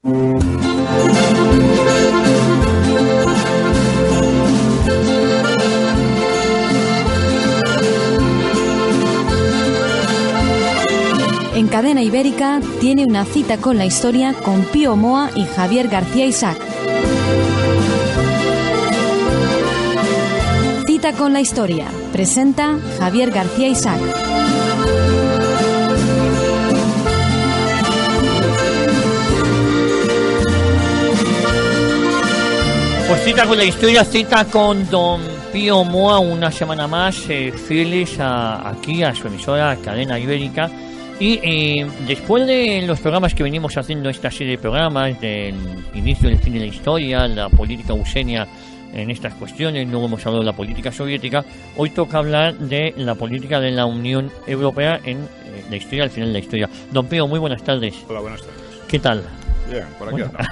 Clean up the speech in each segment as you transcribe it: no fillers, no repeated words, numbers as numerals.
En Cadena Ibérica tiene una cita con la historia con Pío Moa y Javier García Isaac. Cita con la historia. Presenta Javier García Isaac. Pues cita con la historia, cita con don Pío Moa una semana más, fieles aquí a su emisora Cadena Ibérica. Y después de los programas que venimos haciendo, esta serie de programas del inicio del fin de la historia, la política eusenia en estas cuestiones, luego hemos hablado de la política soviética, hoy toca hablar de la política de la Unión Europea en la historia, al final de la historia. Don Pío, muy buenas tardes. Hola, buenas tardes. ¿Qué tal? Bien, por aquí andamos.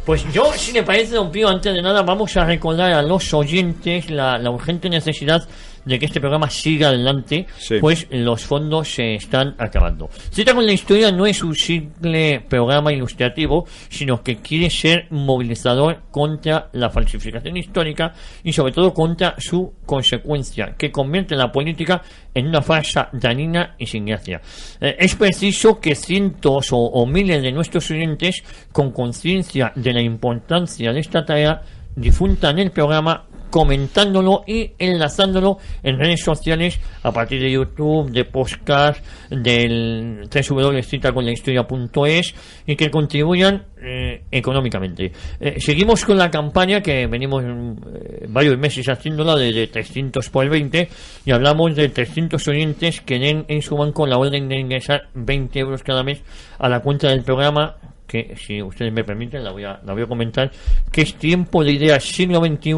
Pues yo, si le parece, don Pío, antes de nada vamos a recordar a los oyentes la urgente necesidad de que este programa siga adelante, sí, pues los fondos se están acabando. Cita con la historia no es un simple programa ilustrativo, sino que quiere ser movilizador contra la falsificación histórica y sobre todo contra su consecuencia, que convierte la política en una farsa dañina y sin gracia. Es preciso que cientos o miles de nuestros oyentes, con conciencia de la importancia de esta tarea, difundan el programa, comentándolo y enlazándolo en redes sociales a partir de YouTube, de podcast, del www.citaconlahistoria.es y que contribuyan económicamente. Seguimos con la campaña que venimos varios meses haciéndola de 300 por 20 y hablamos de 300 oyentes que den en su banco la orden de ingresar 20 euros cada mes a la cuenta del programa, que si ustedes me permiten la voy a comentar, que es Tiempo de Ideas Siglo XXI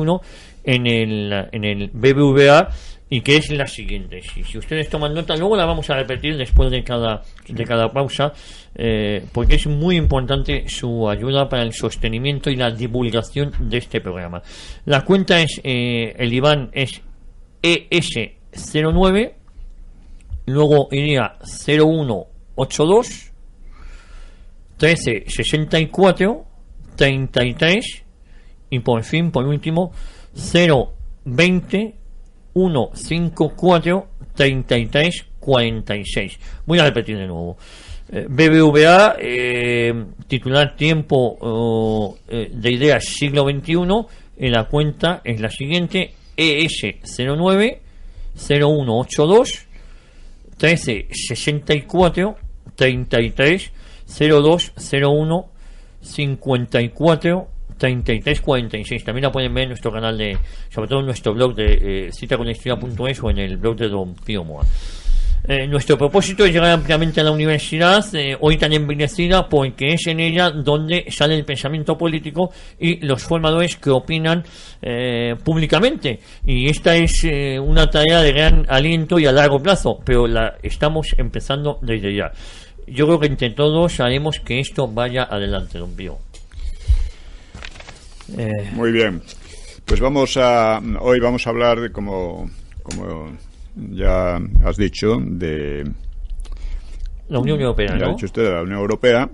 en el BBVA, y que es la siguiente. Si ustedes toman nota, luego la vamos a repetir después de cada pausa, porque es muy importante su ayuda para el sostenimiento y la divulgación de este programa. La cuenta es, el IBAN es ES09, luego iría 0182 1364 33 y por último 020 154 33 46. Voy a repetir de nuevo. BBVA, titular Tiempo de Ideas Siglo XXI, en la cuenta es la siguiente: ES09 0182 1364 33 0201 54 33 46. También la pueden ver en nuestro canal sobre todo en nuestro blog de citaconlahistoria.es o en el blog de don Pío Moa. Nuestro propósito es llegar ampliamente a la universidad, hoy tan envilecida, porque es en ella donde sale el pensamiento político y los formadores que opinan públicamente, y esta es una tarea de gran aliento y a largo plazo, pero la estamos empezando desde ya. Yo creo que entre todos haremos que esto vaya adelante, don Pío. Muy bien, pues hoy vamos a hablar de, como ya has dicho, de la Unión Europea, ¿no? Ha dicho usted de la Unión Europea,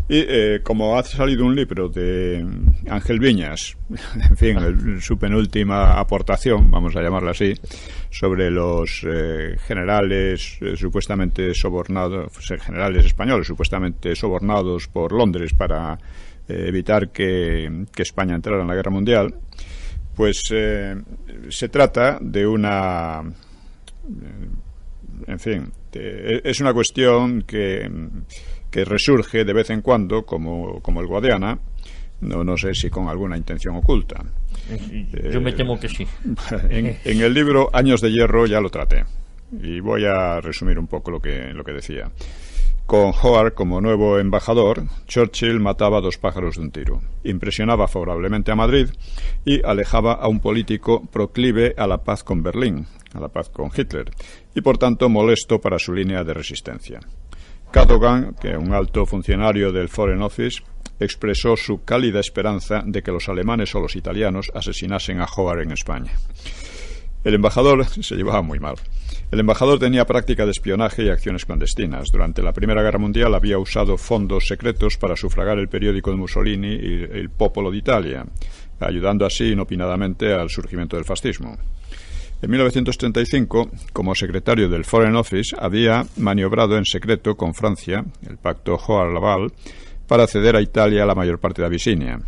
y como ha salido un libro de Ángel Viñas, en fin, su penúltima aportación, vamos a llamarla así, sobre los generales supuestamente sobornados, generales españoles supuestamente sobornados por Londres para evitar que España entrara en la guerra mundial, pues se trata de una, en fin, es una cuestión que resurge de vez en cuando como el Guadiana, no sé si con alguna intención oculta. Yo me temo que sí. En el libro Años de Hierro ya lo traté y voy a resumir un poco lo que decía. Con Howard como nuevo embajador, Churchill mataba a dos pájaros de un tiro. Impresionaba favorablemente a Madrid y alejaba a un político proclive a la paz con Berlín, a la paz con Hitler, y por tanto molesto para su línea de resistencia. Cadogan, que un alto funcionario del Foreign Office, expresó su cálida esperanza de que los alemanes o los italianos asesinasen a Howard en España. El embajador se llevaba muy mal. El embajador tenía práctica de espionaje y acciones clandestinas. Durante la Primera Guerra Mundial había usado fondos secretos para sufragar el periódico de Mussolini y el Popolo d'Italia, ayudando así inopinadamente al surgimiento del fascismo. En 1935, como secretario del Foreign Office, había maniobrado en secreto con Francia, el pacto Hoare-Laval, para ceder a Italia la mayor parte de Abisinia.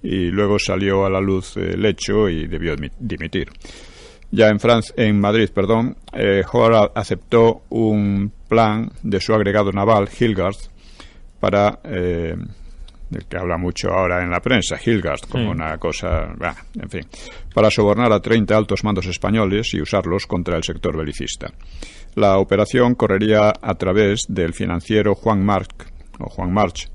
Y luego salió a la luz el hecho y debió dimitir. Ya en Madrid, Hoare aceptó un plan de su agregado naval, Hilgard, para, del que habla mucho ahora en la prensa, Hilgard, como una cosa, en fin, para sobornar a 30 altos mandos españoles y usarlos contra el sector belicista. La operación correría a través del financiero Juan March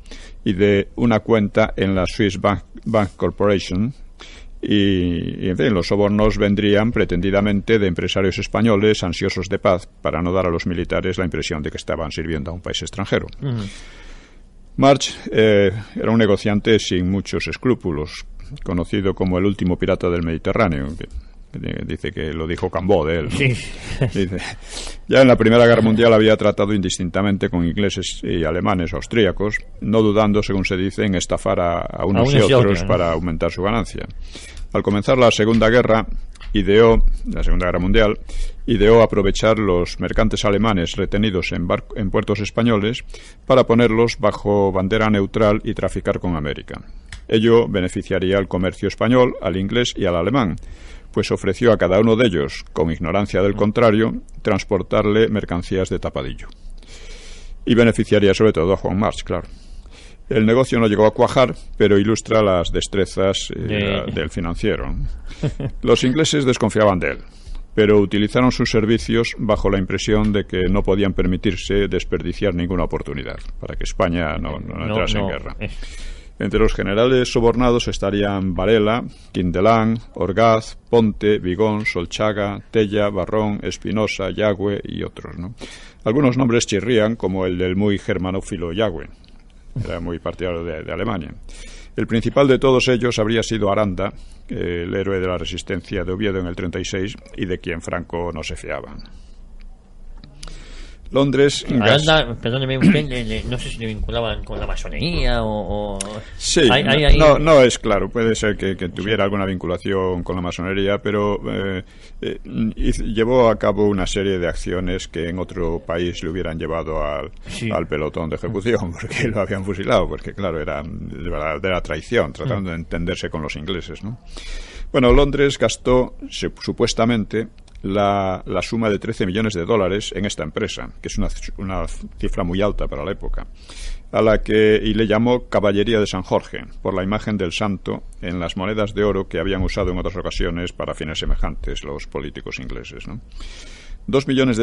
y de una cuenta en la Swiss Bank Corporation. Y, en fin, los sobornos vendrían pretendidamente de empresarios españoles ansiosos de paz para no dar a los militares la impresión de que estaban sirviendo a un país extranjero. March era un negociante sin muchos escrúpulos, conocido como el último pirata del Mediterráneo. Dice que lo dijo Cambó de él, ¿no? Sí. Dice, ya en la Primera Guerra Mundial había tratado indistintamente con ingleses y alemanes austríacos, no dudando, según se dice, en estafar a unos y otros, ¿no?, para aumentar su ganancia. Al comenzar la Segunda Guerra Mundial, ideó aprovechar los mercantes alemanes retenidos en puertos españoles para ponerlos bajo bandera neutral y traficar con América. Ello beneficiaría al comercio español, al inglés y al alemán, pues ofreció a cada uno de ellos, con ignorancia del contrario, transportarle mercancías de tapadillo. Y beneficiaría sobre todo a Juan March, claro. El negocio no llegó a cuajar, pero ilustra las destrezas del financiero. Los ingleses desconfiaban de él, pero utilizaron sus servicios bajo la impresión de que no podían permitirse desperdiciar ninguna oportunidad para que España no entrase en guerra. Entre los generales sobornados estarían Varela, Quindelán, Orgaz, Ponte, Vigón, Solchaga, Tella, Barrón, Espinosa, Yagüe y otros, ¿no? Algunos nombres chirrían, como el del muy germanófilo Yagüe. Era muy partidario de Alemania. El principal de todos ellos habría sido Aranda, el héroe de la resistencia de Oviedo en el 36 y de quien Franco no se fiaba. Londres... Aranda, perdóneme usted, no sé si le vinculaban con la masonería o... Sí, no es claro, puede ser que tuviera alguna vinculación con la masonería, pero llevó a cabo una serie de acciones que en otro país le hubieran llevado al pelotón de ejecución, porque lo habían fusilado, porque claro, era de verdadera traición, tratando de entenderse con los ingleses, ¿no? Bueno, Londres gastó supuestamente la suma de $13 millones en esta empresa, que es una cifra muy alta para la época, y le llamó Caballería de San Jorge, por la imagen del santo en las monedas de oro que habían usado en otras ocasiones para fines semejantes los políticos ingleses, ¿no? $2 millones,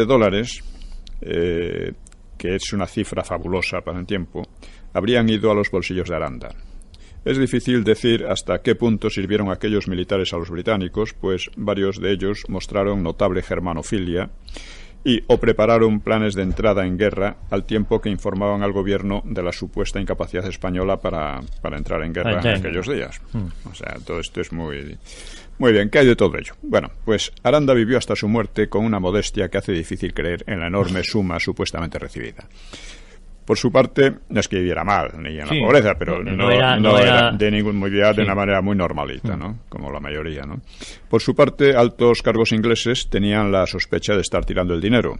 que es una cifra fabulosa para el tiempo, habrían ido a los bolsillos de Aranda. Es difícil decir hasta qué punto sirvieron aquellos militares a los británicos, pues varios de ellos mostraron notable germanofilia o prepararon planes de entrada en guerra al tiempo que informaban al gobierno de la supuesta incapacidad española para entrar en guerra en aquellos días. O sea, todo esto es muy bien. ¿Qué hay de todo ello? Bueno, pues Aranda vivió hasta su muerte con una modestia que hace difícil creer en la enorme suma supuestamente recibida. Por su parte, no es que viviera mal, ni en la pobreza, pero no era de ningún de una manera muy normalita, ¿no? Como la mayoría, ¿no? Por su parte, altos cargos ingleses tenían la sospecha de estar tirando el dinero.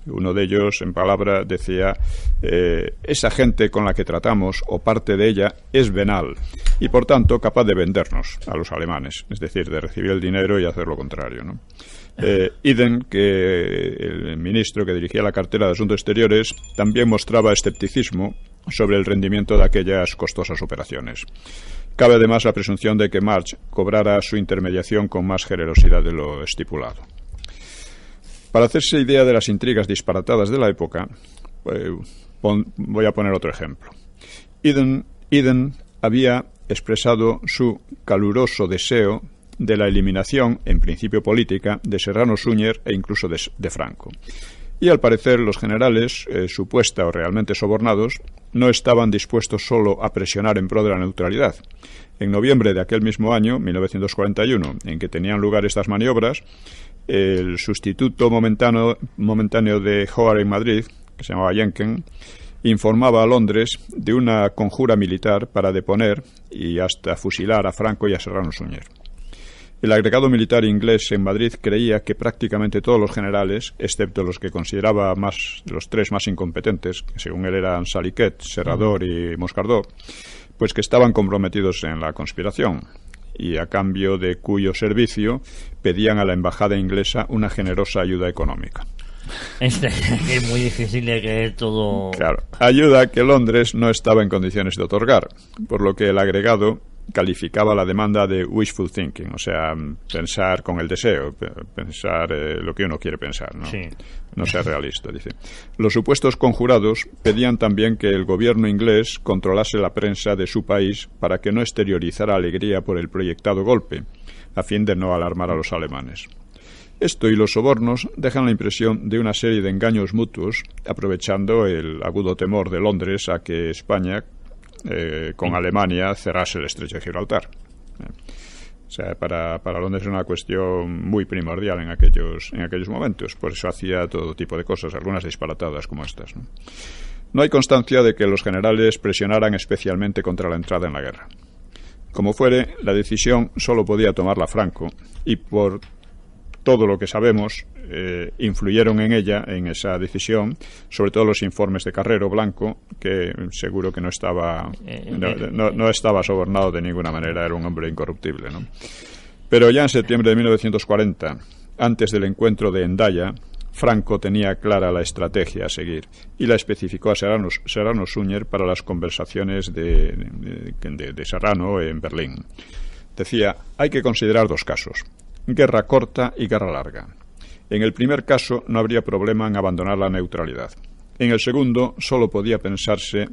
Uno de ellos, en palabra, decía: esa gente con la que tratamos, o parte de ella, es venal, y por tanto capaz de vendernos a los alemanes, es decir, de recibir el dinero y hacer lo contrario, ¿no? Eden, que el ministro que dirigía la cartera de Asuntos Exteriores, también mostraba escepticismo sobre el rendimiento de aquellas costosas operaciones. Cabe además la presunción de que March cobrara su intermediación con más generosidad de lo estipulado. Para hacerse idea de las intrigas disparatadas de la época, voy a poner otro ejemplo. Eden había expresado su caluroso deseo de la eliminación, en principio política, de Serrano Súñer e incluso de Franco. Y al parecer los generales, supuesta o realmente sobornados, no estaban dispuestos solo a presionar en pro de la neutralidad. En noviembre de aquel mismo año, 1941, en que tenían lugar estas maniobras, el sustituto momentáneo de Howard en Madrid, que se llamaba Jenkins, informaba a Londres de una conjura militar para deponer y hasta fusilar a Franco y a Serrano Suñer. El agregado militar inglés en Madrid creía que prácticamente todos los generales, excepto los que consideraba los tres más incompetentes, que según él eran Saliquet, Serrador y Moscardó, pues que estaban comprometidos en la conspiración, y a cambio de cuyo servicio pedían a la embajada inglesa una generosa ayuda económica. Es muy difícil de creer todo. Claro, ayuda que Londres no estaba en condiciones de otorgar, por lo que el agregado calificaba la demanda de wishful thinking, o sea, pensar con el deseo, pensar lo que uno quiere pensar, ¿no? Sí. No ser realista, dice. Los supuestos conjurados pedían también que el gobierno inglés controlase la prensa de su país para que no exteriorizara alegría por el proyectado golpe, a fin de no alarmar a los alemanes. Esto y los sobornos dejan la impresión de una serie de engaños mutuos, aprovechando el agudo temor de Londres a que España, con Alemania, cerrase el estrecho de Gibraltar. O sea, para Londres es una cuestión muy primordial en aquellos momentos. Por eso hacía todo tipo de cosas, algunas disparatadas como estas, ¿no? No hay constancia de que los generales presionaran especialmente contra la entrada en la guerra. Como fuere, la decisión solo podía tomarla Franco, y por todo lo que sabemos, influyeron en esa decisión, sobre todo los informes de Carrero Blanco, que seguro que no estaba sobornado de ninguna manera, era un hombre incorruptible, ¿no? Pero ya en septiembre de 1940, antes del encuentro de Hendaya, Franco tenía clara la estrategia a seguir y la especificó a Serrano Suñer para las conversaciones de Serrano en Berlín. Decía, hay que considerar dos casos: guerra corta y guerra larga. En el primer caso no habría problema en abandonar la neutralidad. En el segundo solo podía pensarse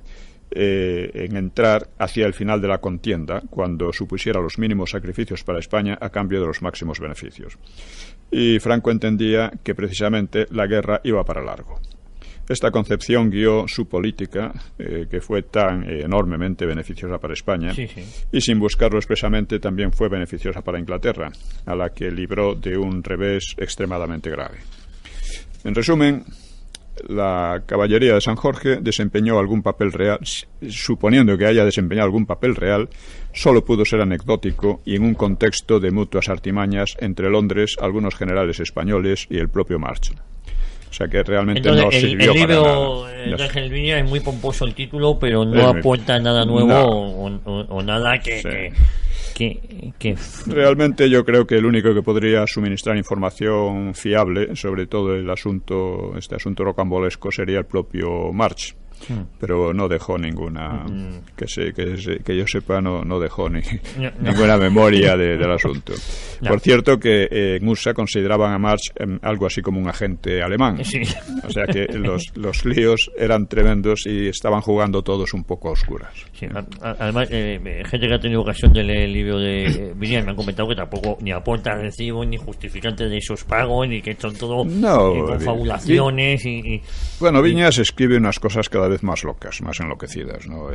en entrar hacia el final de la contienda, cuando supusiera los mínimos sacrificios para España a cambio de los máximos beneficios. Y Franco entendía que precisamente la guerra iba para largo. Esta concepción guió su política, que fue tan enormemente beneficiosa para España, sí. Y sin buscarlo expresamente también fue beneficiosa para Inglaterra, a la que libró de un revés extremadamente grave. En resumen, la caballería de San Jorge desempeñó algún papel real. Suponiendo que haya desempeñado algún papel real, solo pudo ser anecdótico y en un contexto de mutuas artimañas entre Londres, algunos generales españoles y el propio March. O sea que realmente entonces, no sirvió para nada. El libro de Ángel Viña es muy pomposo el título, pero no aporta nada nuevo o nada que Realmente yo creo que el único que podría suministrar información fiable sobre todo este asunto rocambolesco sería el propio March. Pero no dejó ninguna que yo sepa, no dejó ninguna memoria del asunto. Por cierto que en USA consideraban a March algo así como un agente alemán. Sí. O sea que los líos eran tremendos y estaban jugando todos un poco a oscuras. Sí. Además, gente que ha tenido ocasión de leer el libro de Viñas me han comentado que tampoco ni aporta recibo ni justificantes de esos pagos, ni que son todo confabulaciones Bueno, Viñas escribe unas cosas cada vez más locas, más enloquecidas, ¿no?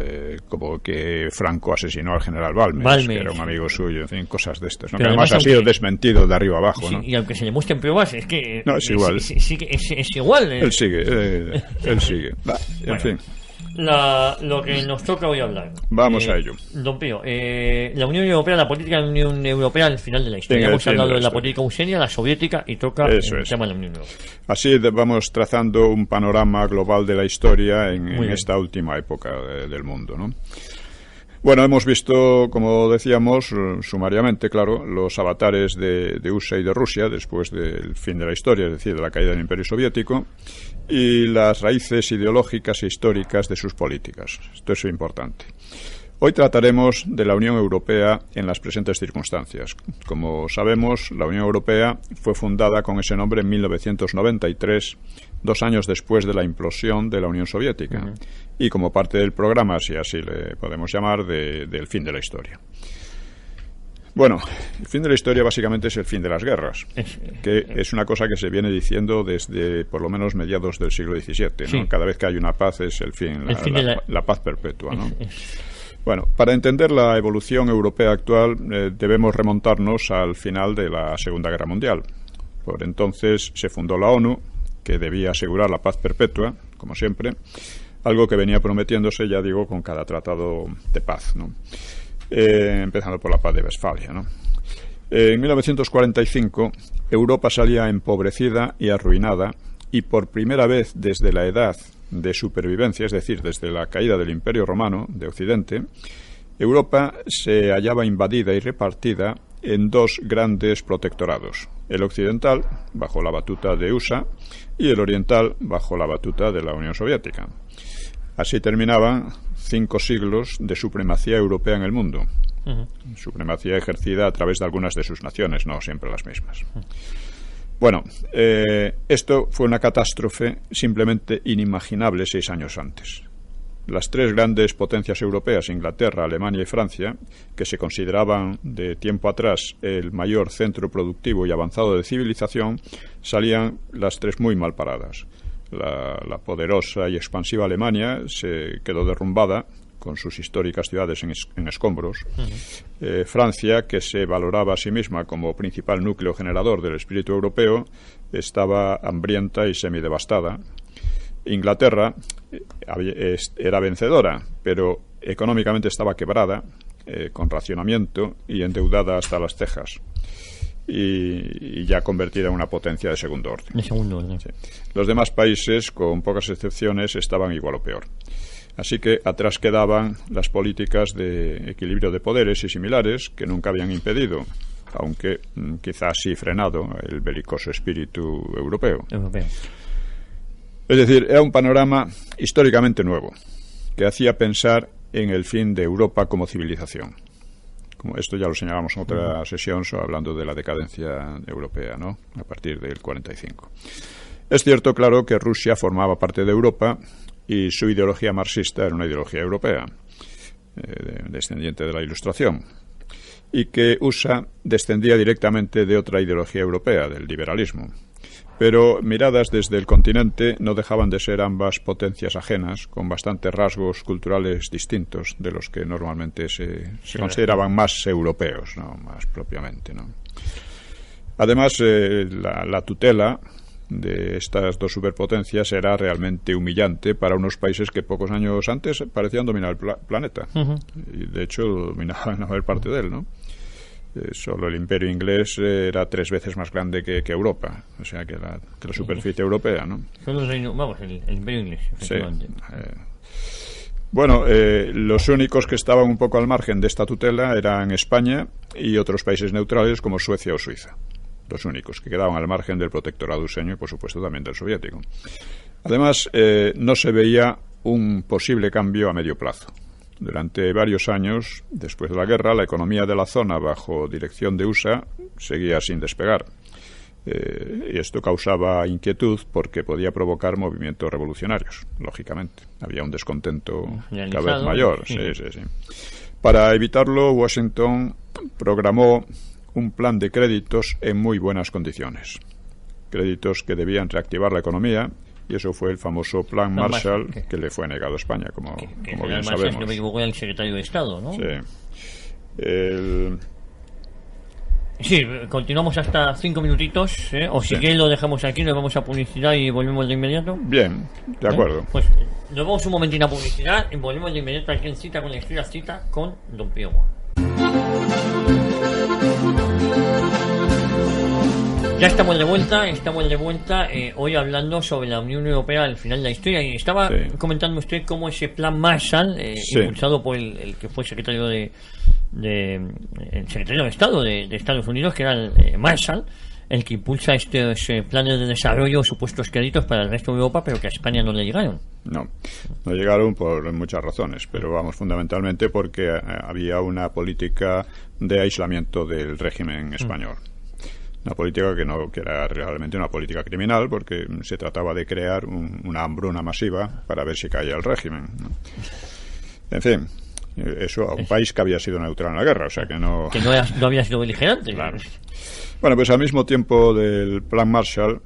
Como que Franco asesinó al general Balmes, que era un amigo suyo, en fin, cosas de estas, ¿no? Que además ha sido desmentido de arriba abajo, ¿no? Y aunque se le muestren pruebas, es que no, es igual. Es igual. Él sigue. En fin. Lo que nos toca hoy hablar. Vamos a ello. Don Pío, la Unión Europea, la política de la Unión Europea al final de la historia. Hemos hablado de la política usenia, la soviética, y toca el tema de la Unión Europea. Así vamos trazando un panorama global de la historia en esta última época del mundo, ¿no? Bueno, hemos visto, como decíamos, sumariamente, claro, los avatares de USA y de Rusia después del fin de la historia, es decir, de la caída del Imperio Soviético, y las raíces ideológicas e históricas de sus políticas. Esto es importante. Hoy trataremos de la Unión Europea en las presentes circunstancias. Como sabemos, la Unión Europea fue fundada con ese nombre en 1993, 2 años después de la implosión de la Unión Soviética, y como parte del programa, si así le podemos llamar, del fin de la historia. Bueno, el fin de la historia básicamente es el fin de las guerras, que es una cosa que se viene diciendo desde por lo menos mediados del siglo XVII, ¿no? Sí. Cada vez que hay una paz es el fin, la paz perpetua, ¿no? Bueno, para entender la evolución europea actual debemos remontarnos al final de la Segunda Guerra Mundial. Por entonces se fundó la ONU, que debía asegurar la paz perpetua, como siempre, algo que venía prometiéndose, ya digo, con cada tratado de paz, ¿no? Empezando por la paz de Westfalia, ¿no? En 1945, Europa salía empobrecida y arruinada, y por primera vez desde la edad de supervivencia, es decir, desde la caída del Imperio Romano de Occidente, Europa se hallaba invadida y repartida en dos grandes protectorados: el occidental, bajo la batuta de USA, y el oriental, bajo la batuta de la Unión Soviética. Así terminaban 5 siglos de supremacía europea en el mundo. Supremacía ejercida a través de algunas de sus naciones, no siempre las mismas. Bueno, esto fue una catástrofe simplemente inimaginable 6 años antes. Las 3 grandes potencias europeas, Inglaterra, Alemania y Francia, que se consideraban de tiempo atrás el mayor centro productivo y avanzado de civilización, salían las 3 muy mal paradas. La poderosa y expansiva Alemania se quedó derrumbada con sus históricas ciudades en escombros. Francia, que se valoraba a sí misma como principal núcleo generador del espíritu europeo, estaba hambrienta y semidevastada. Inglaterra era vencedora, pero económicamente estaba quebrada, con racionamiento y endeudada hasta las cejas, y ya convertida en una potencia de segundo orden. Sí. Los demás países, con pocas excepciones, estaban igual o peor. Así que atrás quedaban las políticas de equilibrio de poderes y similares que nunca habían impedido, aunque quizás sí frenado, el belicoso espíritu europeo. Es decir, era un panorama históricamente nuevo, que hacía pensar en el fin de Europa como civilización. Como esto ya lo señalamos en otra sesión, hablando de la decadencia europea, ¿no?, a partir del 45. Es cierto, claro, que Rusia formaba parte de Europa y su ideología marxista era una ideología europea, descendiente de la Ilustración, y que USA descendía directamente de otra ideología europea, del liberalismo. Pero miradas desde el continente no dejaban de ser ambas potencias ajenas, con bastantes rasgos culturales distintos de los que normalmente se consideraban más europeos, ¿no?, más propiamente, ¿no? Además, la tutela de estas dos superpotencias era realmente humillante para unos países que pocos años antes parecían dominar el planeta. Y de hecho dominaban la mayor parte de él, ¿no? Solo el imperio inglés era 3 veces más grande que Europa, o sea, que la superficie europea, ¿no? Solo el imperio inglés, efectivamente. Sí. Bueno, los únicos que estaban un poco al margen de esta tutela eran España y otros países neutrales como Suecia o Suiza. Los únicos que quedaban al margen del protectorado useño y, por supuesto, también del soviético. Además, no se veía un posible cambio a medio plazo. Durante varios años, después de la guerra, la economía de la zona, bajo dirección de USA, seguía sin despegar. Y esto causaba inquietud porque podía provocar movimientos revolucionarios, lógicamente. Había un descontento cada vez mayor. Sí. Para evitarlo, Washington programó un plan de créditos en muy buenas condiciones. Créditos que debían reactivar la economía, y eso fue el famoso Plan Marshall, que le fue negado a España, como bien sabemos. Si no me equivoco, el secretario de Estado, ¿no? Sí. Sí, continuamos hasta 5 minutitos, o si quieres lo dejamos aquí, nos vamos a publicidad y volvemos de inmediato. Bien, de acuerdo. Pues nos vamos un momentito a publicidad y volvemos de inmediato aquí en Cita con la Historia, Cita con Don Pío Moa. Ya estamos de vuelta, hoy hablando sobre la Unión Europea al final de la historia, y estaba comentando usted cómo ese plan Marshall, impulsado por el que fue secretario el secretario de Estado de Estados Unidos, que era el Marshall, el que impulsa estos planes de desarrollo, supuestos créditos para el resto de Europa, pero que a España no le llegaron. No llegaron por muchas razones, pero vamos, fundamentalmente porque había una política de aislamiento del régimen español. Una política que era realmente una política criminal, porque se trataba de crear una hambruna masiva para ver si caía el régimen, ¿no? En fin, eso a un país que había sido neutral en la guerra, o sea que no había sido beligerante. Claro. Bueno, pues al mismo tiempo del Plan Marshall,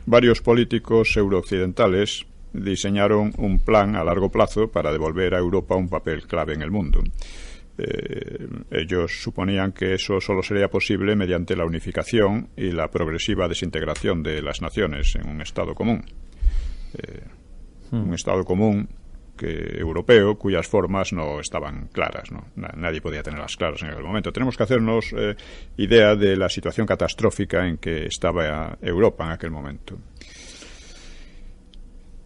varios políticos eurooccidentales diseñaron un plan a largo plazo para devolver a Europa un papel clave en el mundo. Ellos suponían que eso solo sería posible mediante la unificación y la progresiva desintegración de las naciones en un Estado común. Un Estado común europeo cuyas formas no estaban claras, ¿no? Nadie podía tenerlas claras en aquel momento. Tenemos que hacernos idea de la situación catastrófica en que estaba Europa en aquel momento.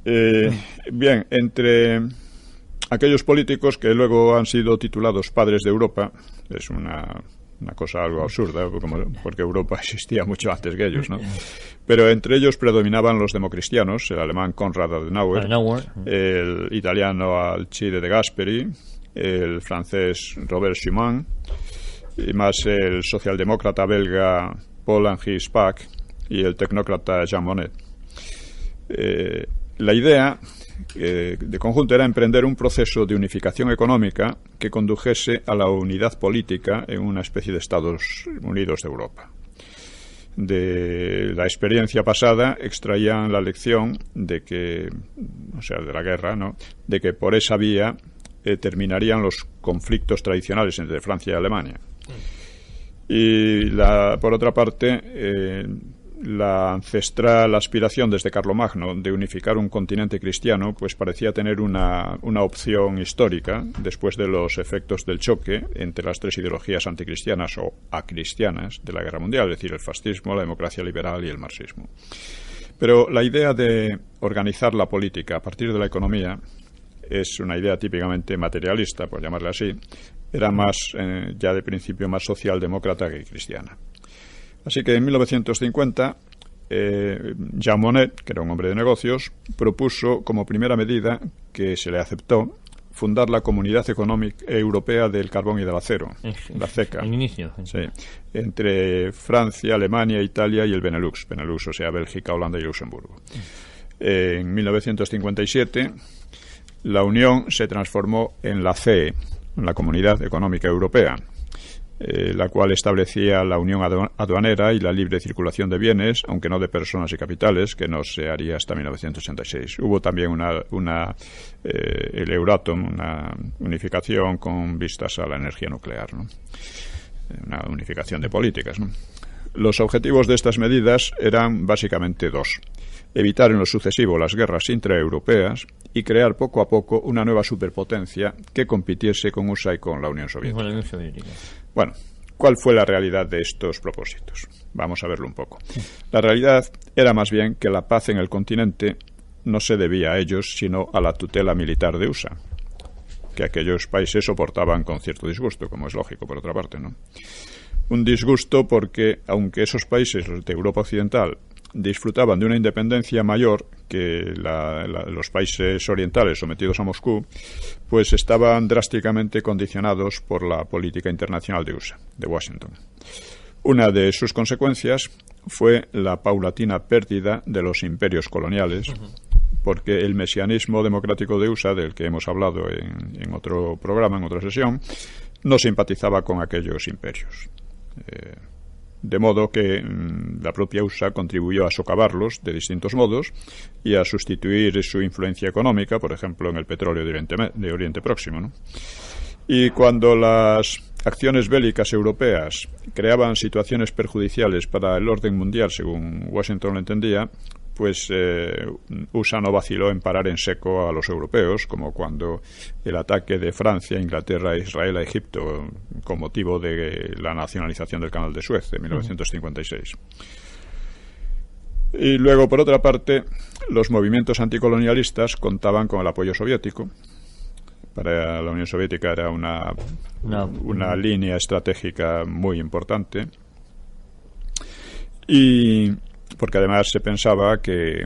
Bien, entre aquellos políticos que luego han sido titulados padres de Europa, es una cosa algo absurda, porque Europa existía mucho antes que ellos, ¿no? Pero entre ellos predominaban los democristianos, el alemán Konrad Adenauer, el italiano Alcide de Gasperi, el francés Robert Schuman, y más el socialdemócrata belga Paul-Henri Spaak y el tecnócrata Jean Monnet. La idea de conjunto era emprender un proceso de unificación económica que condujese a la unidad política en una especie de Estados Unidos de Europa. De la experiencia pasada extraían la lección de que, o sea, de la guerra, ¿no?, de que por esa vía terminarían los conflictos tradicionales entre Francia y Alemania. Y por otra parte, la ancestral aspiración desde Carlomagno de unificar un continente cristiano pues parecía tener una opción histórica después de los efectos del choque entre las tres ideologías anticristianas o acristianas de la Guerra Mundial, es decir, el fascismo, la democracia liberal y el marxismo. Pero la idea de organizar la política a partir de la economía es una idea típicamente materialista, por llamarla así. Era más, ya de principio, más socialdemócrata que cristiana. Así que en 1950, Jean Monnet, que era un hombre de negocios, propuso como primera medida, que se le aceptó, fundar la Comunidad Económica Europea del Carbón y del Acero, la CECA. En inicio. Sí, entre Francia, Alemania, Italia y el Benelux. Benelux, o sea, Bélgica, Holanda y Luxemburgo. En 1957, la Unión se transformó en la CE, la Comunidad Económica Europea, la cual establecía la unión aduanera y la libre circulación de bienes, aunque no de personas y capitales, que no se haría hasta 1986. Hubo también el Euratom, una unificación con vistas a la energía nuclear, ¿no? Una unificación de políticas, ¿no? Los objetivos de estas medidas eran básicamente dos: evitar en lo sucesivo las guerras intraeuropeas y crear poco a poco una nueva superpotencia que compitiese con USA y con la Unión Soviética. Bueno, ¿cuál fue la realidad de estos propósitos? Vamos a verlo un poco. La realidad era más bien que la paz en el continente no se debía a ellos, sino a la tutela militar de USA, que aquellos países soportaban con cierto disgusto, como es lógico, por otra parte, ¿no? Un disgusto porque, aunque esos países, los de Europa Occidental, disfrutaban de una independencia mayor que los países orientales sometidos a Moscú, pues estaban drásticamente condicionados por la política internacional de USA, de Washington. Una de sus consecuencias fue la paulatina pérdida de los imperios coloniales, porque el mesianismo democrático de USA, del que hemos hablado en otro programa, en otra sesión, no simpatizaba con aquellos imperios. De modo que la propia USA contribuyó a socavarlos de distintos modos y a sustituir su influencia económica, por ejemplo, en el petróleo de Oriente Próximo, ¿no? Y cuando las acciones bélicas europeas creaban situaciones perjudiciales para el orden mundial, según Washington lo entendía, pues USA no vaciló en parar en seco a los europeos, como cuando el ataque de Francia, Inglaterra, Israel a Egipto con motivo de la nacionalización del Canal de Suez en 1956. Y luego, por otra parte, los movimientos anticolonialistas contaban con el apoyo soviético. Para la Unión Soviética era una línea estratégica muy importante. Y porque además se pensaba que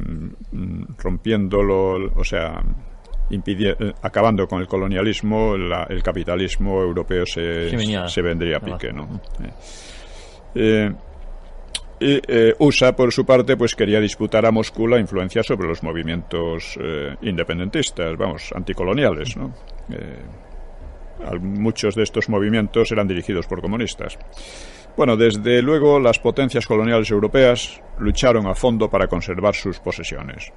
rompiéndolo, o sea, acabando con el colonialismo, el capitalismo europeo se vendría a pique, ¿no? USA, por su parte, pues quería disputar a Moscú la influencia sobre los movimientos independentistas, anticoloniales, ¿no? Muchos de estos movimientos eran dirigidos por comunistas. Bueno, desde luego las potencias coloniales europeas lucharon a fondo para conservar sus posesiones,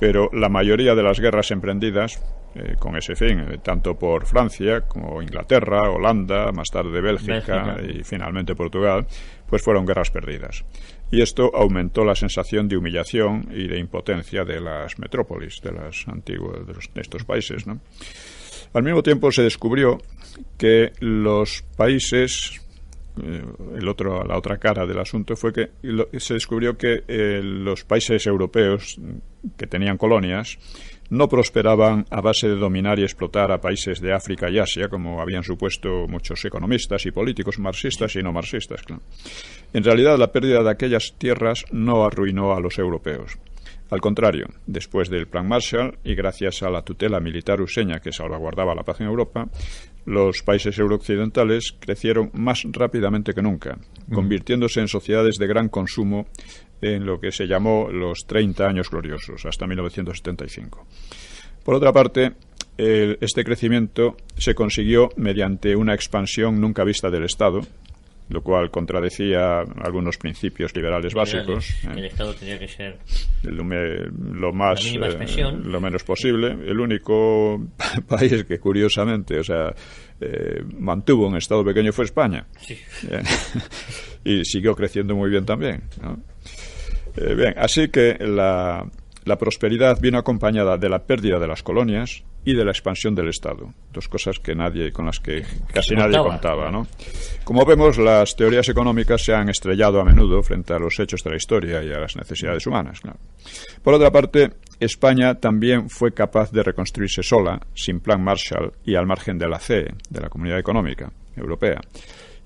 pero la mayoría de las guerras emprendidas con ese fin, tanto por Francia como Inglaterra, Holanda, más tarde Bélgica y finalmente Portugal, pues fueron guerras perdidas. Y esto aumentó la sensación de humillación y de impotencia de las metrópolis, de las antiguas de estos países, ¿no? Al mismo tiempo se descubrió que los países, la otra cara del asunto fue que se descubrió que los países europeos que tenían colonias no prosperaban a base de dominar y explotar a países de África y Asia, como habían supuesto muchos economistas y políticos marxistas y no marxistas, claro. En realidad, la pérdida de aquellas tierras no arruinó a los europeos. Al contrario, después del Plan Marshall y gracias a la tutela militar useña que salvaguardaba la paz en Europa, los países eurooccidentales crecieron más rápidamente que nunca, convirtiéndose en sociedades de gran consumo en lo que se llamó los 30 años gloriosos, hasta 1975. Por otra parte, este crecimiento se consiguió mediante una expansión nunca vista del Estado, lo cual contradecía algunos principios liberales básicos. El Estado tenía que ser lo menos posible. El único país que, curiosamente, mantuvo un Estado pequeño fue España. Sí. Y siguió creciendo muy bien también, ¿no? Bien, así que la prosperidad vino acompañada de la pérdida de las colonias y de la expansión del Estado, dos cosas con las que casi nadie contaba, ¿no? Como vemos, las teorías económicas se han estrellado a menudo frente a los hechos de la historia y a las necesidades humanas, ¿no? Por otra parte, España también fue capaz de reconstruirse sola, sin Plan Marshall y al margen de la CE, de la Comunidad Económica Europea.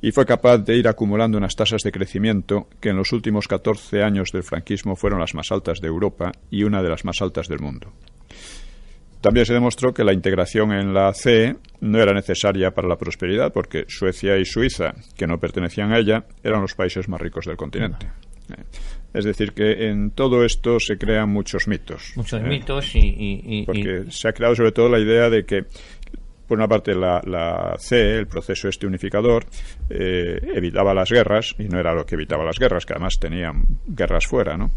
Y fue capaz de ir acumulando unas tasas de crecimiento que en los últimos 14 años del franquismo fueron las más altas de Europa y una de las más altas del mundo. También se demostró que la integración en la CE no era necesaria para la prosperidad, porque Suecia y Suiza, que no pertenecían a ella, eran los países más ricos del continente. Es decir, que en todo esto se crean muchos mitos. Muchos mitos porque se ha creado sobre todo la idea de que, por una parte, la CE, el proceso unificador, evitaba las guerras, y no era lo que evitaba las guerras, que además tenían guerras fuera, ¿no?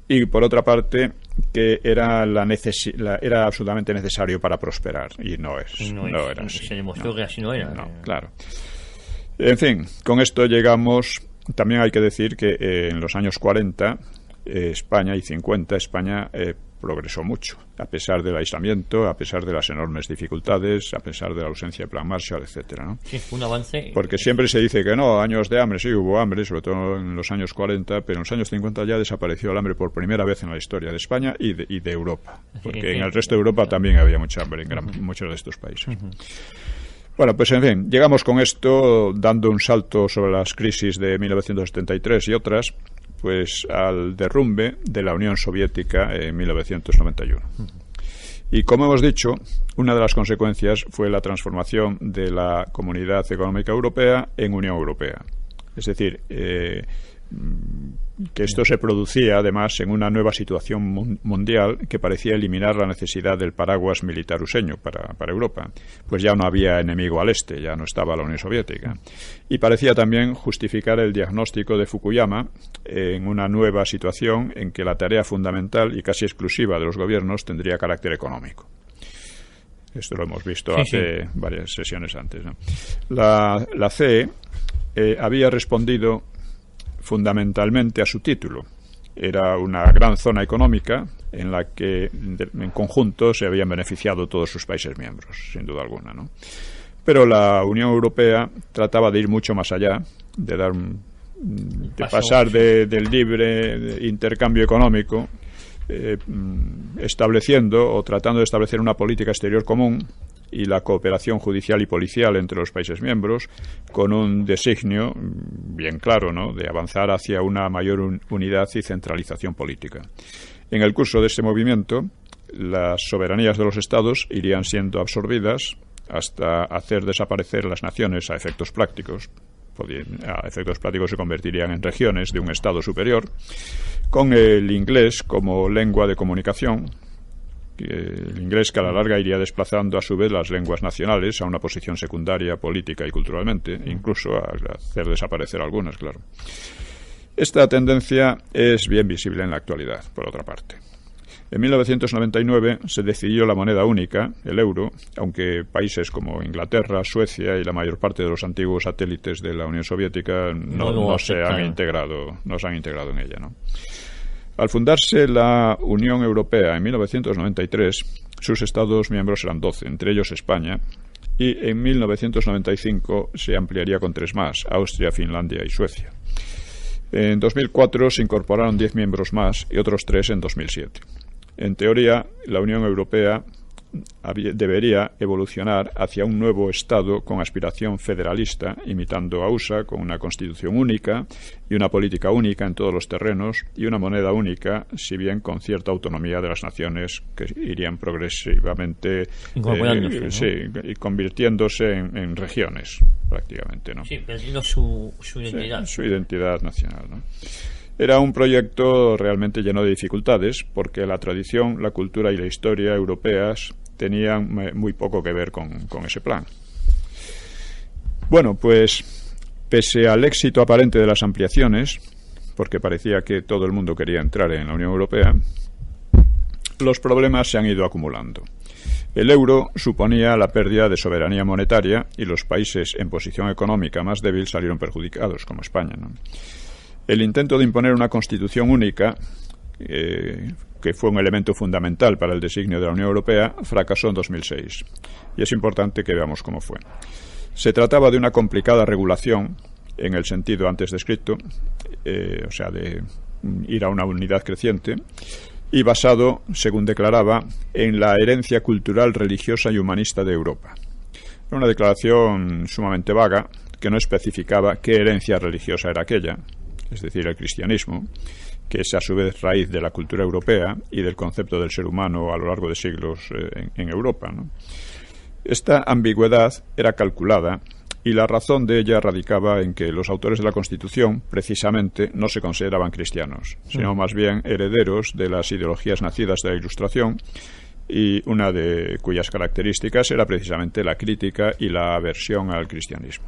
Y por otra parte, que era era absolutamente necesario para prosperar, y no era así. Se demostró que así no era. No, claro. En fin, con esto llegamos. También hay que decir que en los años 40 España y 50 España progresó mucho, a pesar del aislamiento, a pesar de las enormes dificultades, a pesar de la ausencia de Plan Marshall, etcétera, ¿no? Sí, un avance. Porque siempre se dice que no, años de hambre, sí, hubo hambre, sobre todo en los años 40, pero en los años 50 ya desapareció el hambre por primera vez en la historia de España y de Europa, porque en el resto de Europa también había mucha hambre en muchos de estos países. Bueno, pues en fin, llegamos con esto, dando un salto sobre las crisis de 1973 y otras, pues al derrumbe de la Unión Soviética en 1991. Y como hemos dicho, una de las consecuencias fue la transformación de la Comunidad Económica Europea en Unión Europea. Es decir, que esto se producía además en una nueva situación mundial que parecía eliminar la necesidad del paraguas militar useño para Europa, pues ya no había enemigo al este, ya no estaba la Unión Soviética, y parecía también justificar el diagnóstico de Fukuyama en una nueva situación en que la tarea fundamental y casi exclusiva de los gobiernos tendría carácter económico. Esto lo hemos visto hace varias sesiones antes, ¿no? La CE había respondido fundamentalmente a su título. Era una gran zona económica en la que en conjunto se habían beneficiado todos sus países miembros, sin duda alguna, ¿no? Pero la Unión Europea trataba de ir mucho más allá, de pasar del libre intercambio económico, estableciendo o tratando de establecer una política exterior común y la cooperación judicial y policial entre los países miembros, con un designio bien claro, ¿no?, de avanzar hacia una mayor unidad y centralización política. En el curso de este movimiento, las soberanías de los estados irían siendo absorbidas hasta hacer desaparecer las naciones a efectos prácticos. A efectos prácticos se convertirían en regiones de un estado superior, con el inglés como lengua de comunicación. El inglés que a la larga iría desplazando a su vez las lenguas nacionales a una posición secundaria política y culturalmente, incluso a hacer desaparecer algunas, claro. Esta tendencia es bien visible en la actualidad, por otra parte. En 1999 se decidió la moneda única, el euro, aunque países como Inglaterra, Suecia y la mayor parte de los antiguos satélites de la Unión Soviética no se han integrado en ella, ¿no? Al fundarse la Unión Europea en 1993, sus Estados miembros eran 12, entre ellos España, y en 1995 se ampliaría con 3 más, Austria, Finlandia y Suecia. En 2004 se incorporaron 10 miembros más y otros 3 en 2007. En teoría, la Unión Europea debería evolucionar hacia un nuevo Estado con aspiración federalista, imitando a USA, con una constitución única y una política única en todos los terrenos y una moneda única, si bien con cierta autonomía de las naciones que irían progresivamente y convirtiéndose en regiones, prácticamente, ¿no? Sí, perdiendo su identidad. Sí, su identidad nacional, ¿no? Era un proyecto realmente lleno de dificultades, porque la tradición, la cultura y la historia europeas tenían muy poco que ver con ese plan. Bueno, pues pese al éxito aparente de las ampliaciones, porque parecía que todo el mundo quería entrar en la Unión Europea, los problemas se han ido acumulando. El euro suponía la pérdida de soberanía monetaria y los países en posición económica más débil salieron perjudicados, como España, ¿no? El intento de imponer una constitución única, que fue un elemento fundamental para el designio de la Unión Europea, fracasó en 2006. Y es importante que veamos cómo fue. Se trataba de una complicada regulación, en el sentido antes descrito, o sea, de ir a una unidad creciente, y basado, según declaraba, en la herencia cultural, religiosa y humanista de Europa. Era una declaración sumamente vaga, que no especificaba qué herencia religiosa era aquella, es decir, el cristianismo, que es a su vez raíz de la cultura europea y del concepto del ser humano a lo largo de siglos en Europa, ¿no? Esta ambigüedad era calculada y la razón de ella radicaba en que los autores de la Constitución precisamente no se consideraban cristianos, sino más bien herederos de las ideologías nacidas de la Ilustración, y una de cuyas características era precisamente la crítica y la aversión al cristianismo.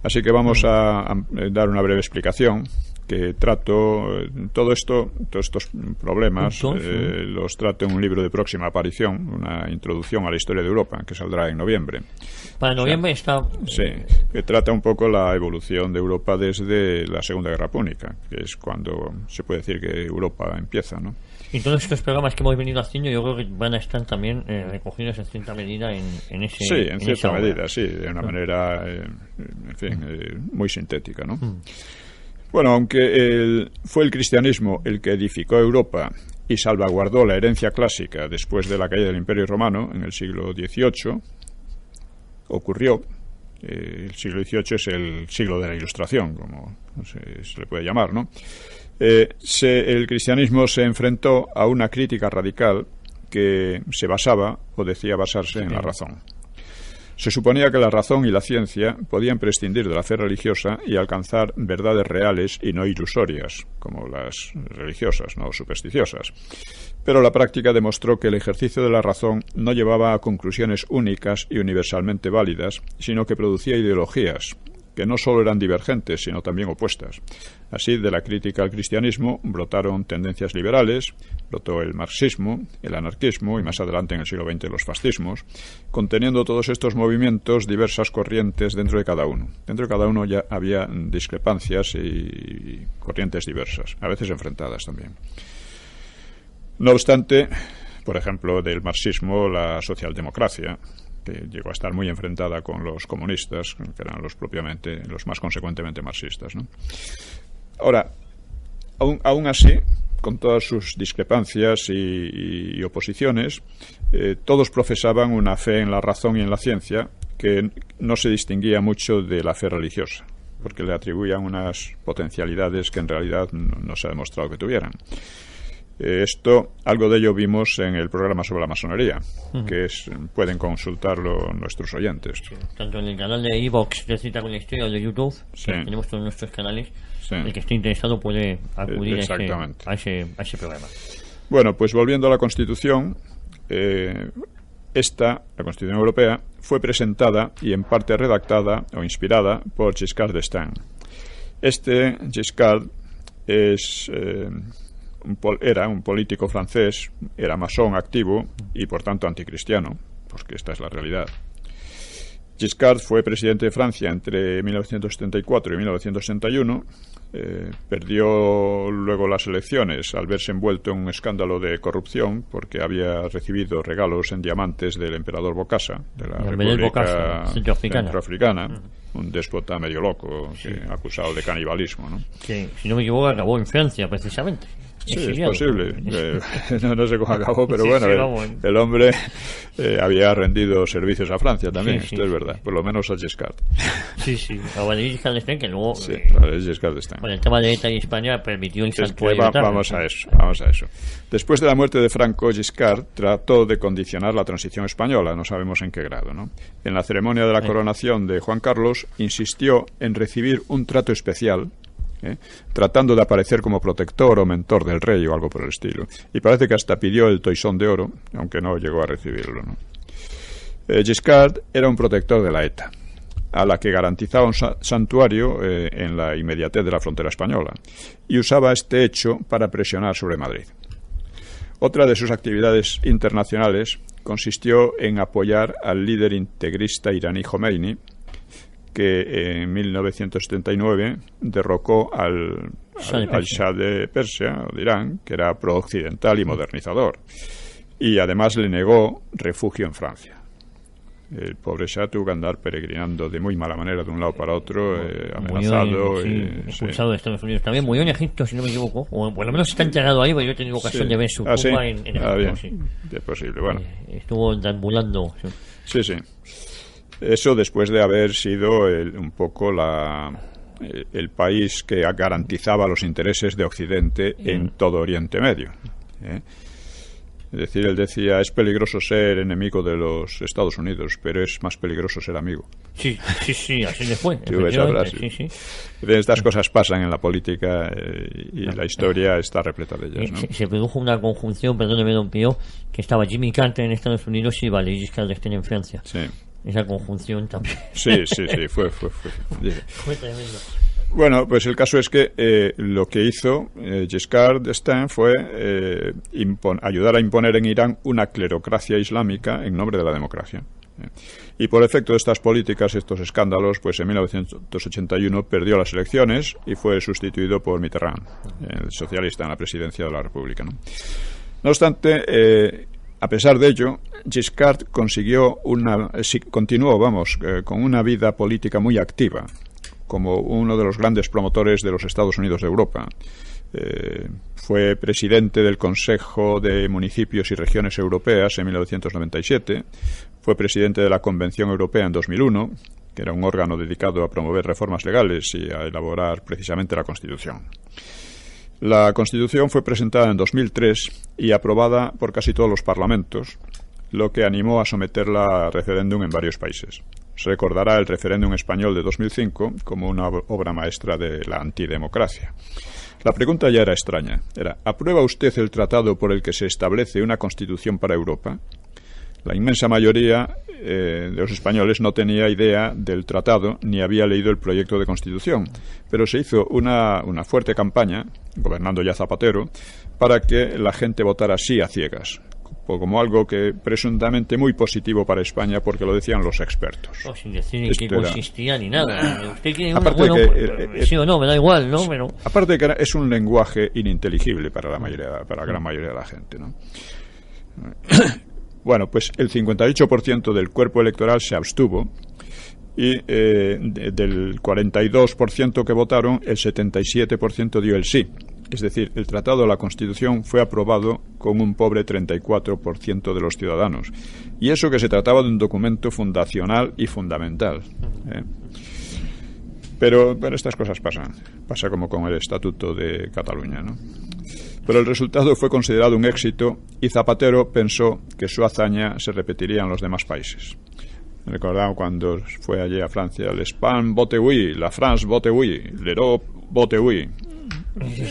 Así que vamos a dar una breve explicación que trato todos estos problemas los trato en un libro de próxima aparición, una introducción a la historia de Europa, que saldrá en noviembre. Para noviembre está... Sí, que trata un poco la evolución de Europa desde la Segunda Guerra Púnica, que es cuando se puede decir que Europa empieza, ¿no? Y todos estos programas que hemos venido haciendo, yo creo que van a estar también recogidos en cierta medida en ese... Sí, en cierta medida, sí, de una manera, en fin, muy sintética, ¿no? Bueno, aunque fue el cristianismo el que edificó Europa y salvaguardó la herencia clásica después de la caída del Imperio Romano en el siglo XVIII, ocurrió, el siglo XVIII es el siglo de la Ilustración, como se le puede llamar, ¿no? El cristianismo se enfrentó a una crítica radical que se basaba, o decía basarse, en la razón. Se suponía que la razón y la ciencia podían prescindir de la fe religiosa y alcanzar verdades reales y no ilusorias, como las religiosas, no supersticiosas. Pero la práctica demostró que el ejercicio de la razón no llevaba a conclusiones únicas y universalmente válidas, sino que producía ideologías que no solo eran divergentes, sino también opuestas. Así, de la crítica al cristianismo brotaron tendencias liberales, brotó el marxismo, el anarquismo y más adelante en el siglo XX los fascismos, conteniendo todos estos movimientos diversas corrientes dentro de cada uno. Dentro de cada uno ya había discrepancias y corrientes diversas, a veces enfrentadas también. No obstante, por ejemplo, del marxismo, la socialdemocracia, que llegó a estar muy enfrentada con los comunistas, que eran los más consecuentemente marxistas, ¿no? Ahora, aún así, con todas sus discrepancias y oposiciones, todos profesaban una fe en la razón y en la ciencia que no se distinguía mucho de la fe religiosa, porque le atribuían unas potencialidades que en realidad no se ha demostrado que tuvieran. Algo de ello vimos en el programa sobre la masonería, que pueden consultarlo nuestros oyentes. Sí, tanto en el canal de iVox de Cita con la Historia o de YouTube, que tenemos todos nuestros canales. Sí. El que esté interesado puede acudir a ese programa. Bueno, pues volviendo a la Constitución, la Constitución Europea, fue presentada y en parte redactada o inspirada por Giscard d'Estaing. Giscard es era un político francés, era masón activo y por tanto anticristiano, porque esta es la realidad. Giscard fue presidente de Francia entre 1974 y 1961. Perdió luego las elecciones al verse envuelto en un escándalo de corrupción porque había recibido regalos en diamantes del emperador Bokassa de la República Centroafricana, un déspota medio loco, acusado de canibalismo, ¿no? Que, si no me equivoco, acabó en Francia precisamente. Sí, es posible. No sé cómo acabó, pero bueno, el hombre había rendido servicios a Francia también, esto es verdad, por lo menos a Giscard. Sí, a Valéry Giscard d'Estaing, que luego... Sí, Valéry Giscard d'Estaing. Con el tema de ETA y España permitió el santuario. Vamos a eso. Después de la muerte de Franco, Giscard trató de condicionar la transición española, no sabemos en qué grado, ¿no? En la ceremonia de la coronación de Juan Carlos, insistió en recibir un trato especial, tratando de aparecer como protector o mentor del rey o algo por el estilo, y parece que hasta pidió el toisón de oro, aunque no llegó a recibirlo, ¿no? Giscard era un protector de la ETA, a la que garantizaba un santuario en la inmediatez de la frontera española, y usaba este hecho para presionar sobre Madrid. Otra de sus actividades internacionales consistió en apoyar al líder integrista iraní Jomeini, que en 1979 derrocó al Shah de Persia, o de Irán, que era pro-occidental y modernizador, y además le negó refugio en Francia. El pobre Shah tuvo que andar peregrinando de muy mala manera de un lado para otro, amenazado. Expulsado de Estados Unidos. También murió en Egipto, si no me equivoco, o por lo menos está enterrado ahí, porque yo he tenido ocasión de ver su tumba en Egipto. Bien. Es posible, bueno. Estuvo deambulando. Sí. Eso después de haber sido un poco el país que garantizaba los intereses de Occidente en todo Oriente Medio. Es decir, él decía, es peligroso ser enemigo de los Estados Unidos, pero es más peligroso ser amigo. Sí, así le fue. Sí. Estas cosas pasan en la política y la historia está repleta de ellas, ¿no? Se produjo una conjunción, perdóneme, don Pío, que estaba Jimmy Carter en Estados Unidos y Valéry Giscard d'Estaing en Francia. Sí. Esa conjunción también. Sí, fue tremendo. Bueno, pues el caso es que lo que hizo Giscard d'Estaing fue ayudar a imponer en Irán una clerocracia islámica en nombre de la democracia. Y por efecto de estas políticas, estos escándalos, pues en 1981 perdió las elecciones y fue sustituido por Mitterrand, el socialista en la presidencia de la República, ¿no? No obstante, a pesar de ello, Giscard continuó con una vida política muy activa, como uno de los grandes promotores de los Estados Unidos de Europa. Fue presidente del Consejo de Municipios y Regiones Europeas en 1997, fue presidente de la Convención Europea en 2001, que era un órgano dedicado a promover reformas legales y a elaborar precisamente la Constitución. La Constitución fue presentada en 2003 y aprobada por casi todos los parlamentos, lo que animó a someterla a referéndum en varios países. Se recordará el referéndum español de 2005 como una obra maestra de la antidemocracia. La pregunta ya era extraña. ¿Aprueba usted el tratado por el que se establece una Constitución para Europa? La inmensa mayoría de los españoles no tenía idea del tratado ni había leído el proyecto de Constitución, pero se hizo una fuerte campaña, gobernando ya Zapatero, para que la gente votara sí a ciegas, como algo que presuntamente muy positivo para España, porque lo decían los expertos. Sin decir en qué consistía ni nada. Usted quiere aparte sí o no, me da igual, ¿no? Pero... Aparte de que es un lenguaje ininteligible para la gran mayoría de la gente, ¿no? Bueno, pues el 58% del cuerpo electoral se abstuvo y del 42% que votaron, el 77% dio el sí. Es decir, el Tratado de la Constitución fue aprobado con un pobre 34% de los ciudadanos. Y eso que se trataba de un documento fundacional y fundamental. Pero estas cosas pasan. Pasa como con el Estatuto de Cataluña, ¿no? Pero el resultado fue considerado un éxito y Zapatero pensó que su hazaña se repetiría en los demás países. Recordamos cuando fue allí a Francia, l'Espagne vote oui, la France vote oui, l'Europe vote oui.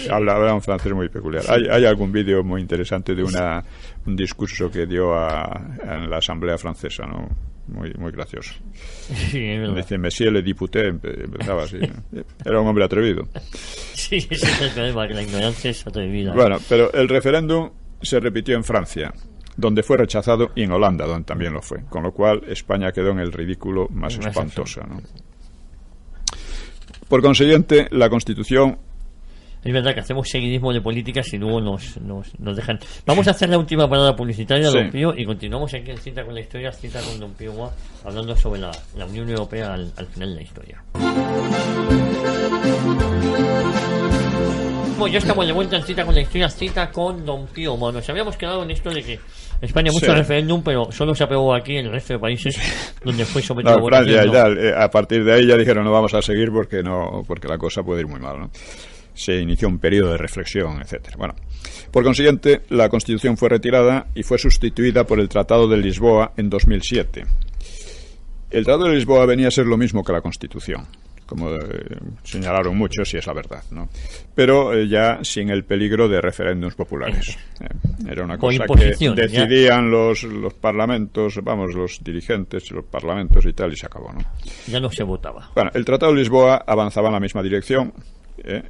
Hablaba un francés muy peculiar. Hay algún vídeo muy interesante de un discurso que dio en la Asamblea Francesa, ¿no? Muy gracioso. Sí, dice, Monsieur le député, empezaba así. Era un hombre atrevido. Sí, ese es el problema, que la ignorancia es atrevida. Bueno, pero el referéndum se repitió en Francia, donde fue rechazado, y en Holanda, donde también lo fue. Con lo cual, España quedó en el ridículo más espantoso, ¿no? Por consiguiente, la Constitución... Es verdad que hacemos seguidismo de políticas y luego nos dejan. Vamos a hacer la última parada publicitaria, Don Pío, y continuamos aquí en Cita con la Historia, Cita con Don Pío Moa, hablando sobre la Unión Europea al final de la historia. Bueno, ya estamos de vuelta en Cita con la Historia, Cita con Don Pío Moa. Nos habíamos quedado en esto de que España mucho referéndum, pero solo se aprobó aquí en el resto de países donde fue sometido a Francia y tal. A partir de ahí ya dijeron no vamos a seguir porque la cosa puede ir muy mal, ¿no? Se inició un periodo de reflexión, etcétera. Bueno, por consiguiente, la Constitución fue retirada y fue sustituida por el Tratado de Lisboa en 2007. El Tratado de Lisboa venía a ser lo mismo que la Constitución, como señalaron muchos, y es la verdad, ¿no? Pero ya sin el peligro de referéndums populares. Era una cosa que decidían los parlamentos, los dirigentes, los parlamentos y tal, y se acabó, ¿no? Ya no se votaba. Bueno, el Tratado de Lisboa avanzaba en la misma dirección,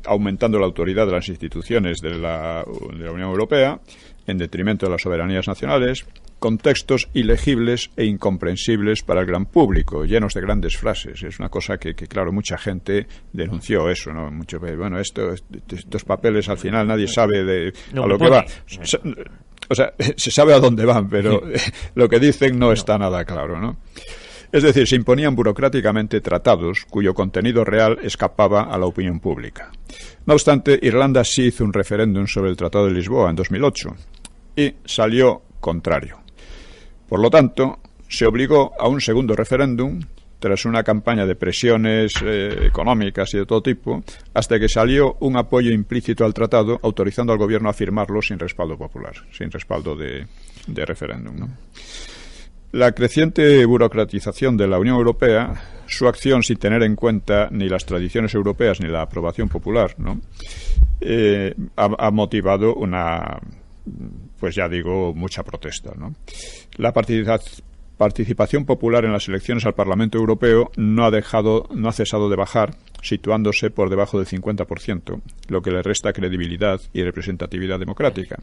aumentando la autoridad de las instituciones de la Unión Europea en detrimento de las soberanías nacionales, con textos ilegibles e incomprensibles para el gran público, llenos de grandes frases. Es una cosa que claro, mucha gente denunció eso, ¿no? Estos papeles al final nadie sabe a lo que va. O sea, se sabe a dónde van, pero lo que dicen no está nada claro, ¿no? Es decir, se imponían burocráticamente tratados cuyo contenido real escapaba a la opinión pública. No obstante, Irlanda sí hizo un referéndum sobre el Tratado de Lisboa en 2008 y salió contrario. Por lo tanto, se obligó a un segundo referéndum tras una campaña de presiones económicas y de todo tipo, hasta que salió un apoyo implícito al tratado, autorizando al gobierno a firmarlo sin respaldo popular, sin respaldo de referéndum, ¿no? La creciente burocratización de la Unión Europea, su acción sin tener en cuenta ni las tradiciones europeas ni la aprobación popular, ¿no? Ha motivado mucha protesta, ¿no? La participación popular en las elecciones al Parlamento Europeo no ha cesado de bajar, situándose por debajo del 50%, lo que le resta credibilidad y representatividad democrática.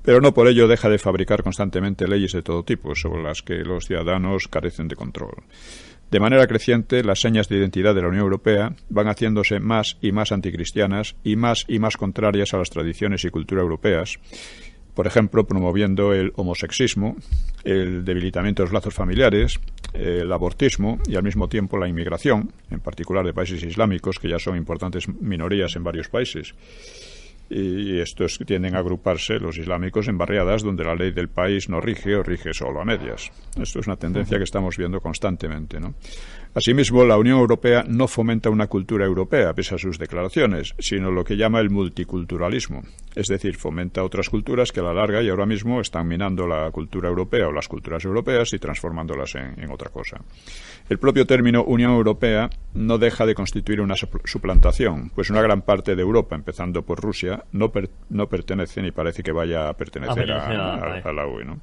Pero no por ello deja de fabricar constantemente leyes de todo tipo, sobre las que los ciudadanos carecen de control. De manera creciente, las señas de identidad de la Unión Europea van haciéndose más y más anticristianas y más contrarias a las tradiciones y cultura europeas, por ejemplo, promoviendo el homosexismo, el debilitamiento de los lazos familiares, el abortismo y al mismo tiempo la inmigración, en particular de países islámicos, que ya son importantes minorías en varios países. Y estos tienden a agruparse, los islámicos, en barriadas donde la ley del país no rige o rige solo a medias. Esto es una tendencia que estamos viendo constantemente, ¿no? Asimismo, la Unión Europea no fomenta una cultura europea, pese a sus declaraciones, sino lo que llama el multiculturalismo. Es decir, fomenta otras culturas que a la larga y ahora mismo están minando la cultura europea o las culturas europeas y transformándolas en otra cosa. El propio término Unión Europea no deja de constituir una suplantación, pues una gran parte de Europa, empezando por Rusia, no pertenece ni parece que vaya a pertenecer a la UE, ¿no?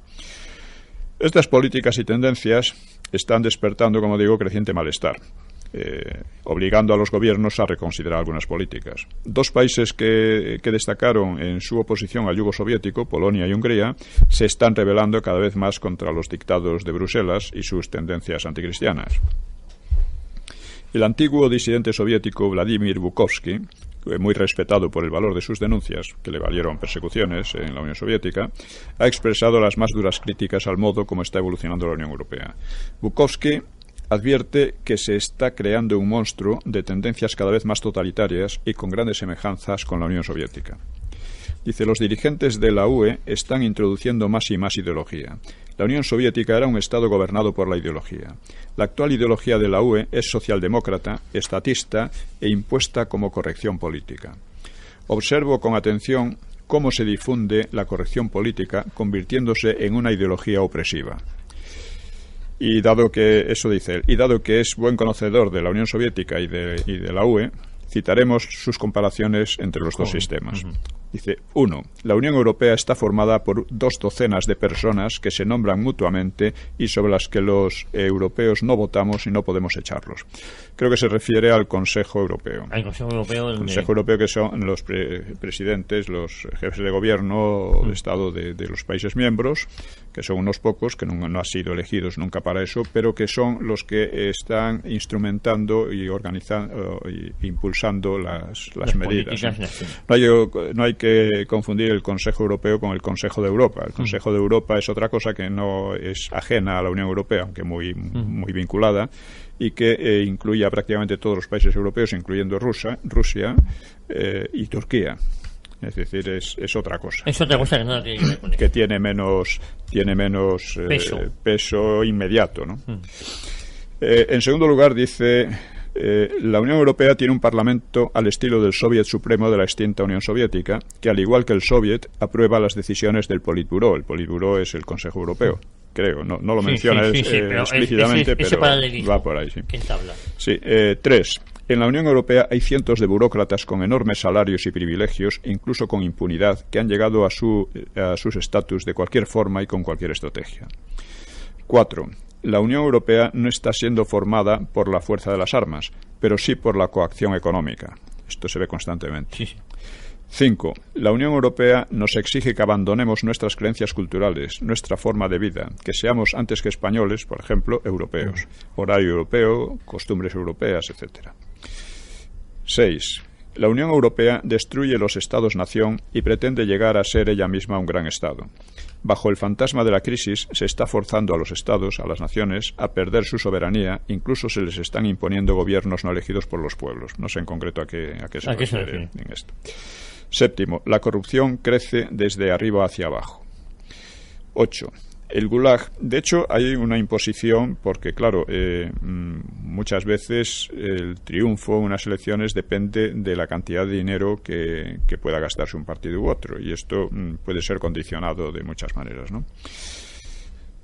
Estas políticas y tendencias están despertando, como digo, creciente malestar, obligando a los gobiernos a reconsiderar algunas políticas. Dos países que destacaron en su oposición al yugo soviético, Polonia y Hungría, se están rebelando cada vez más contra los dictados de Bruselas y sus tendencias anticristianas. El antiguo disidente soviético Vladimir Bukovsky, muy respetado por el valor de sus denuncias, que le valieron persecuciones en la Unión Soviética, ha expresado las más duras críticas al modo como está evolucionando la Unión Europea. Bukovsky advierte que se está creando un monstruo de tendencias cada vez más totalitarias y con grandes semejanzas con la Unión Soviética. Dice, los dirigentes de la UE están introduciendo más y más ideología. La Unión Soviética era un Estado gobernado por la ideología. La actual ideología de la UE es socialdemócrata, estatista e impuesta como corrección política. Observo con atención cómo se difunde la corrección política convirtiéndose en una ideología opresiva. Y dado que es buen conocedor de la Unión Soviética y de la UE, citaremos sus comparaciones entre los dos sistemas. Dice, 1. La Unión Europea está formada por 2 docenas de personas que se nombran mutuamente y sobre las que los europeos no votamos y no podemos echarlos. Creo que se refiere al Consejo Europeo. Al Consejo Europeo. El Consejo Europeo, que son los presidentes, los jefes de gobierno o de Estado de los países miembros, que son unos pocos, que no han sido elegidos nunca para eso, pero que son los que están instrumentando y organizando e impulsando las medidas. No hay que confundir el Consejo Europeo con el Consejo de Europa. El Consejo de Europa es otra cosa que no es ajena a la Unión Europea, aunque muy vinculada, y que incluye a prácticamente todos los países europeos, incluyendo Rusia y Turquía. Es decir, es otra cosa. Es otra cosa que nada tiene que ver con eso. Que tiene menos peso inmediato, ¿no? En segundo lugar, dice... la Unión Europea tiene un parlamento al estilo del Soviet Supremo de la extinta Unión Soviética, que al igual que el Soviet aprueba las decisiones del Politburó. El Politburó es el Consejo Europeo, creo, no lo menciona explícitamente, pero va por ahí. Sí. 3. En la Unión Europea hay cientos de burócratas con enormes salarios y privilegios, incluso con impunidad, que han llegado a sus estatus de cualquier forma y con cualquier estrategia. 4. La Unión Europea no está siendo formada por la fuerza de las armas, pero sí por la coacción económica. Esto se ve constantemente. 5. La Unión Europea nos exige que abandonemos nuestras creencias culturales, nuestra forma de vida, que seamos, antes que españoles, por ejemplo, europeos. Horario europeo, costumbres europeas, etc. 6. La Unión Europea destruye los Estados-nación y pretende llegar a ser ella misma un gran Estado. Bajo el fantasma de la crisis se está forzando a los Estados, a las naciones, a perder su soberanía, incluso se les están imponiendo gobiernos no elegidos por los pueblos. No sé en concreto a qué se refiere en esto. 7. La corrupción crece desde arriba hacia abajo. 8. El Gulag, de hecho, hay una imposición porque, claro, muchas veces el triunfo en unas elecciones depende de la cantidad de dinero que pueda gastarse un partido u otro, y esto puede ser condicionado de muchas maneras, ¿no?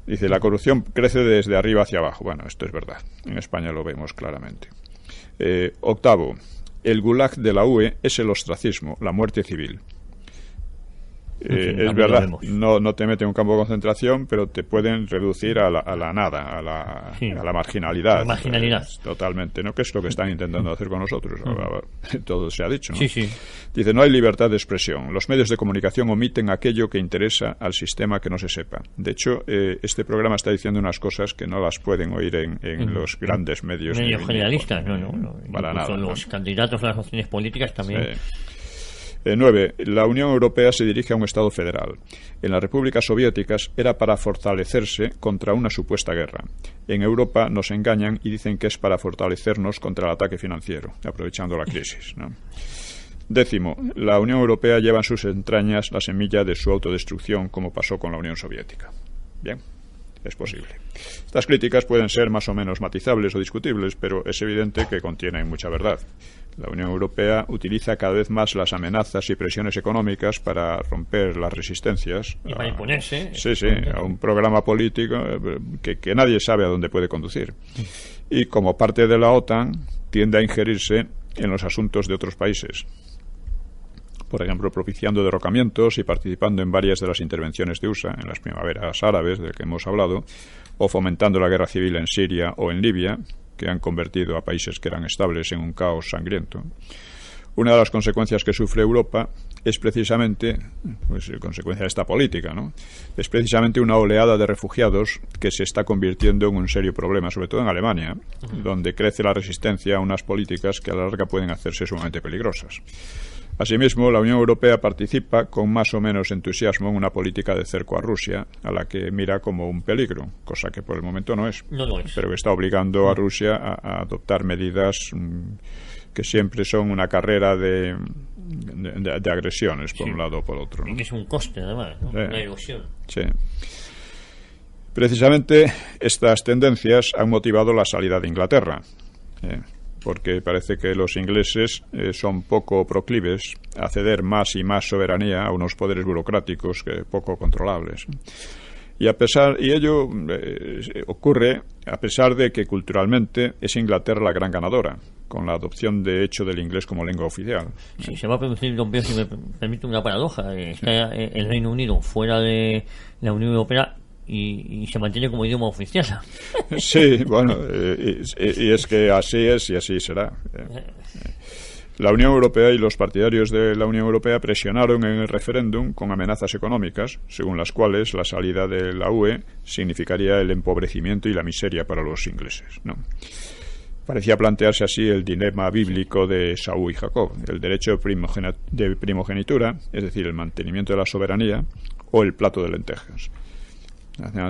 Dice, la corrupción crece desde arriba hacia abajo. Bueno, esto es verdad. En España lo vemos claramente. 8. El Gulag de la UE es el ostracismo, la muerte civil. Es verdad, no te meten en un campo de concentración, pero te pueden reducir a la nada, a la marginalidad. Totalmente, ¿no? Que es lo que están intentando hacer con nosotros. Todo se ha dicho, ¿no? Dice, no hay libertad de expresión. Los medios de comunicación omiten aquello que interesa al sistema que no se sepa. De hecho, este programa está diciendo unas cosas que no las pueden oír en los grandes medios. Medios generalistas, no. Para nada. Los candidatos a las opciones políticas también. 9. La Unión Europea se dirige a un Estado federal. En las repúblicas soviéticas era para fortalecerse contra una supuesta guerra. En Europa nos engañan y dicen que es para fortalecernos contra el ataque financiero, aprovechando la crisis, ¿no? 10. La Unión Europea lleva en sus entrañas la semilla de su autodestrucción, como pasó con la Unión Soviética. Bien, es posible. Estas críticas pueden ser más o menos matizables o discutibles, pero es evidente que contienen mucha verdad. La Unión Europea utiliza cada vez más las amenazas y presiones económicas para romper las resistencias. Y para imponerse. A un programa político que nadie sabe a dónde puede conducir. Y como parte de la OTAN, tiende a ingerirse en los asuntos de otros países. Por ejemplo, propiciando derrocamientos y participando en varias de las intervenciones de USA, en las primaveras árabes, de que hemos hablado, o fomentando la guerra civil en Siria o en Libia, que han convertido a países que eran estables en un caos sangriento. Una de las consecuencias que sufre Europa es precisamente, consecuencia de esta política, ¿no? Es precisamente una oleada de refugiados que se está convirtiendo en un serio problema, sobre todo en Alemania, donde crece la resistencia a unas políticas que a la larga pueden hacerse sumamente peligrosas. Asimismo, la Unión Europea participa con más o menos entusiasmo en una política de cerco a Rusia, a la que mira como un peligro, cosa que por el momento no es, pero que está obligando a Rusia a adoptar medidas que siempre son una carrera de agresiones, por un lado o por otro, ¿no? Y que es un coste, además, ¿no? Una ilusión. Sí. Precisamente estas tendencias han motivado la salida de Inglaterra, porque parece que los ingleses son poco proclives a ceder más y más soberanía a unos poderes burocráticos poco controlables. Y ello ocurre a pesar de que culturalmente es Inglaterra la gran ganadora, con la adopción de hecho del inglés como lengua oficial. Sí, se va a producir, don Pío, si me permite una paradoja. Está el Reino Unido fuera de la Unión Europea y se mantiene como idioma oficial. Sí, bueno, y es que así es y así será. La Unión Europea y los partidarios de la Unión Europea presionaron en el referéndum con amenazas económicas, según las cuales la salida de la UE significaría el empobrecimiento y la miseria para los ingleses, ¿no? Parecía plantearse así el dilema bíblico de Esaú y Jacob, el derecho de primogenitura, es decir, el mantenimiento de la soberanía, o el plato de lentejas.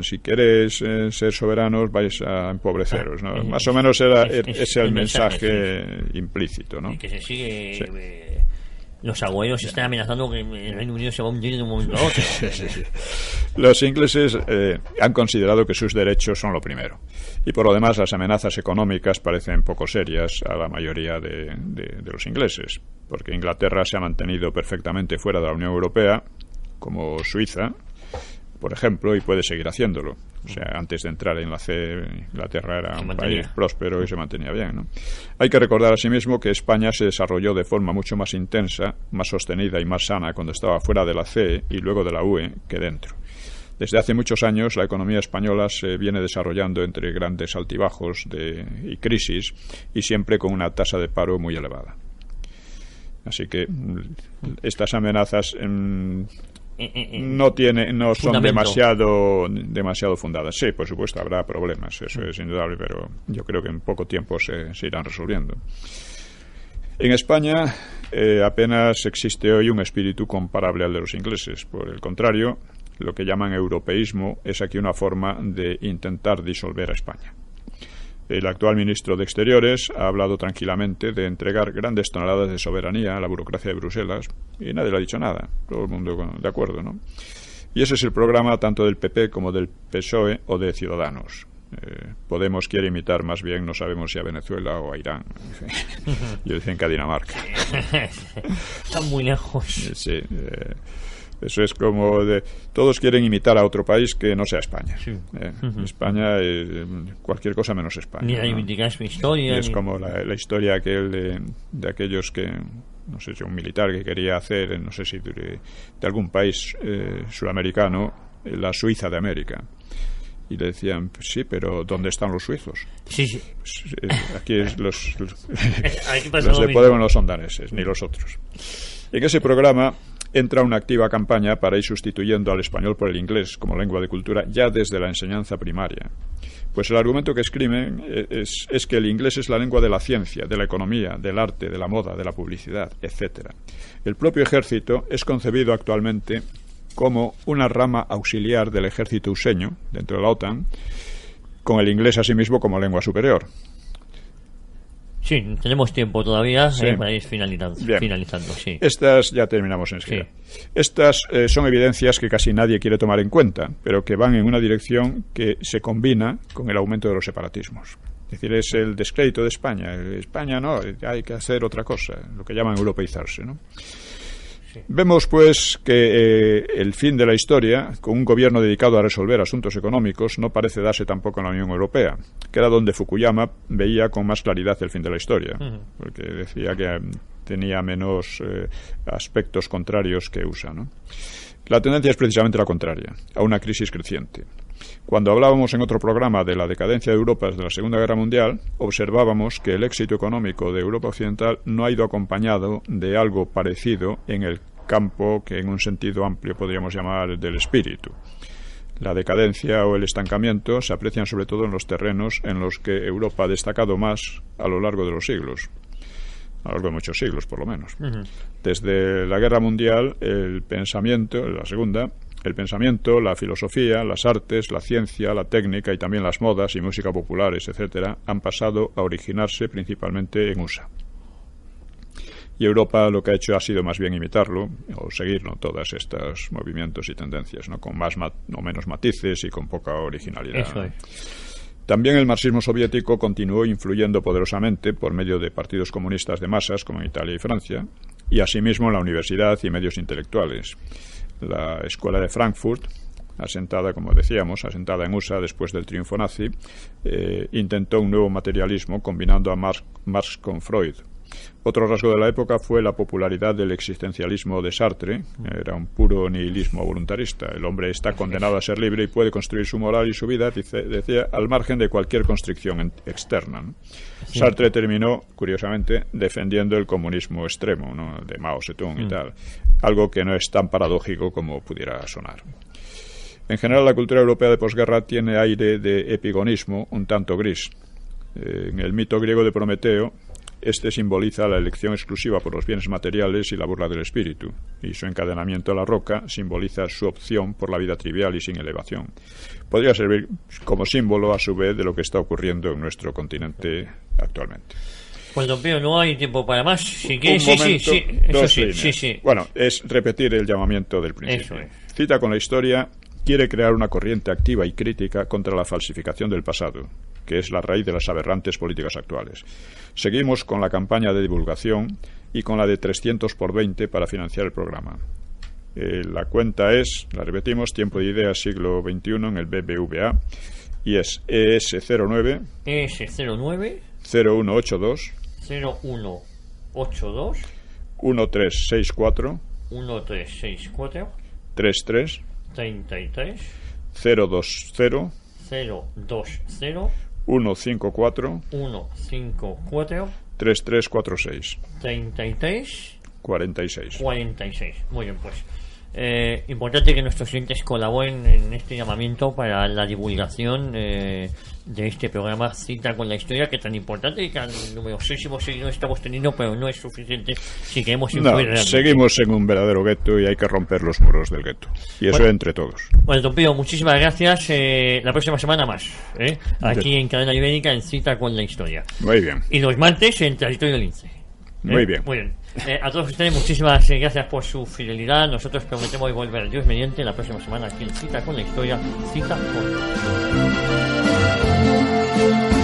Si queréis ser soberanos, vais a empobreceros, ¿no? Más o menos es el mensaje implícito, ¿no? Que se sigue... Sí. Los agüeros están amenazando que el Reino Unido se va a hundir de un momento a otro. Sí. Los ingleses han considerado que sus derechos son lo primero. Y por lo demás, las amenazas económicas parecen poco serias a la mayoría de los ingleses, porque Inglaterra se ha mantenido perfectamente fuera de la Unión Europea, como Suiza, por ejemplo, y puede seguir haciéndolo. O sea, antes de entrar en la CE, Inglaterra era un país próspero y se mantenía bien, ¿no? Hay que recordar asimismo que España se desarrolló de forma mucho más intensa, más sostenida y más sana cuando estaba fuera de la CE y luego de la UE que dentro. Desde hace muchos años la economía española se viene desarrollando entre grandes altibajos y crisis, y siempre con una tasa de paro muy elevada. Así que estas amenazas no son demasiado fundadas. Sí, por supuesto, habrá problemas, eso es indudable, pero yo creo que en poco tiempo se irán resolviendo. En España apenas existe hoy un espíritu comparable al de los ingleses. Por el contrario, lo que llaman europeísmo es aquí una forma de intentar disolver a España. El actual ministro de Exteriores ha hablado tranquilamente de entregar grandes toneladas de soberanía a la burocracia de Bruselas y nadie le ha dicho nada, todo el mundo de acuerdo, ¿no? Y ese es el programa tanto del PP como del PSOE o de Ciudadanos. Podemos quiere imitar más bien, no sabemos si a Venezuela o a Irán. Yo decía que a Dinamarca. Están muy lejos. Sí, eso es como todos quieren imitar a otro país que no sea España. Sí. España cualquier cosa menos España. Ni reivindicar su historia. Y es como la historia de aquellos que, no sé si un militar que quería hacer, no sé si de algún país sudamericano, la Suiza de América. Y le decían, pues sí, pero ¿dónde están los suizos? Sí. Aquí los de Podemos no son daneses, ni los otros. En ese programa entra una activa campaña para ir sustituyendo al español por el inglés como lengua de cultura ya desde la enseñanza primaria. Pues el argumento que escriben es que el inglés es la lengua de la ciencia, de la economía, del arte, de la moda, de la publicidad, etc. El propio ejército es concebido actualmente como una rama auxiliar del ejército useño, dentro de la OTAN, con el inglés asimismo como lengua superior. Sí, tenemos tiempo todavía para ir finalizando. Sí. Estas ya terminamos enseguida. Sí. Estas son evidencias que casi nadie quiere tomar en cuenta, pero que van en una dirección que se combina con el aumento de los separatismos. Es decir, es el descrédito de España. España no, hay que hacer otra cosa, lo que llaman europeizarse, ¿no? Sí. Vemos, pues, que el fin de la historia, con un gobierno dedicado a resolver asuntos económicos, no parece darse tampoco en la Unión Europea, que era donde Fukuyama veía con más claridad el fin de la historia, porque decía que tenía menos aspectos contrarios que USA, ¿no? La tendencia es precisamente la contraria, a una crisis creciente. Cuando hablábamos en otro programa de la decadencia de Europa desde la Segunda Guerra Mundial, observábamos que el éxito económico de Europa Occidental no ha ido acompañado de algo parecido en el campo que en un sentido amplio podríamos llamar del espíritu. La decadencia o el estancamiento se aprecian sobre todo en los terrenos en los que Europa ha destacado más a lo largo de los siglos. A lo largo de muchos siglos, por lo menos. Desde la Guerra Mundial, el pensamiento, la filosofía, las artes, la ciencia, la técnica y también las modas y música populares, etcétera, han pasado a originarse principalmente en USA. Y Europa lo que ha hecho ha sido más bien imitarlo, o seguirlo, todos estos movimientos y tendencias, ¿no? Con más o menos matices y con poca originalidad. Eso es. También el marxismo soviético continuó influyendo poderosamente por medio de partidos comunistas de masas, como en Italia y Francia, y asimismo en la universidad y medios intelectuales. La Escuela de Frankfurt, asentada, como decíamos, asentada en USA después del triunfo nazi, intentó un nuevo materialismo combinando a Marx con Freud. Otro rasgo de la época fue la popularidad del existencialismo de Sartre. Era un puro nihilismo voluntarista. El hombre está condenado a ser libre y puede construir su moral y su vida, decía, al margen de cualquier constricción externa, ¿no? Sí. Sartre terminó, curiosamente, defendiendo el comunismo extremo, ¿no?, de Mao Zedong y tal, algo que no es tan paradójico como pudiera sonar. En general, la cultura europea de posguerra tiene aire de epigonismo un tanto gris. En el mito griego de Prometeo, este simboliza la elección exclusiva por los bienes materiales y la burla del espíritu, y su encadenamiento a la roca simboliza su opción por la vida trivial y sin elevación. Podría servir como símbolo, a su vez, de lo que está ocurriendo en nuestro continente actualmente. Pues, don Pío, no hay tiempo para más. Si quieres, sí. Bueno, es repetir el llamamiento del principio. Eso es. Cita con la historia quiere crear una corriente activa y crítica contra la falsificación del pasado, que es la raíz de las aberrantes políticas actuales. Seguimos con la campaña de divulgación y con la de 300 por 20 para financiar el programa. La cuenta es, la repetimos, Tiempo de Ideas siglo XXI en el BBVA, y es ES09 0182 1364 33 020 154 3346 46. Muy bien, pues importante que nuestros clientes colaboren en este llamamiento para la divulgación de este programa Cita con la Historia, que es tan importante y que numerosísimos seguidores estamos teniendo, pero no es suficiente si queremos influir. Seguimos en un verdadero gueto y hay que romper los muros del gueto, y eso entre todos. Bueno, don Pío, muchísimas gracias. La próxima semana más, aquí en Cadena Ibérica, en Cita con la Historia. Muy bien. Y los martes en Territorio Lince. Muy bien. Muy bien. A todos ustedes, muchísimas gracias por su fidelidad. Nosotros prometemos volver, Dios mediante, la próxima semana aquí en Cita con la Historia. Cita con la Historia.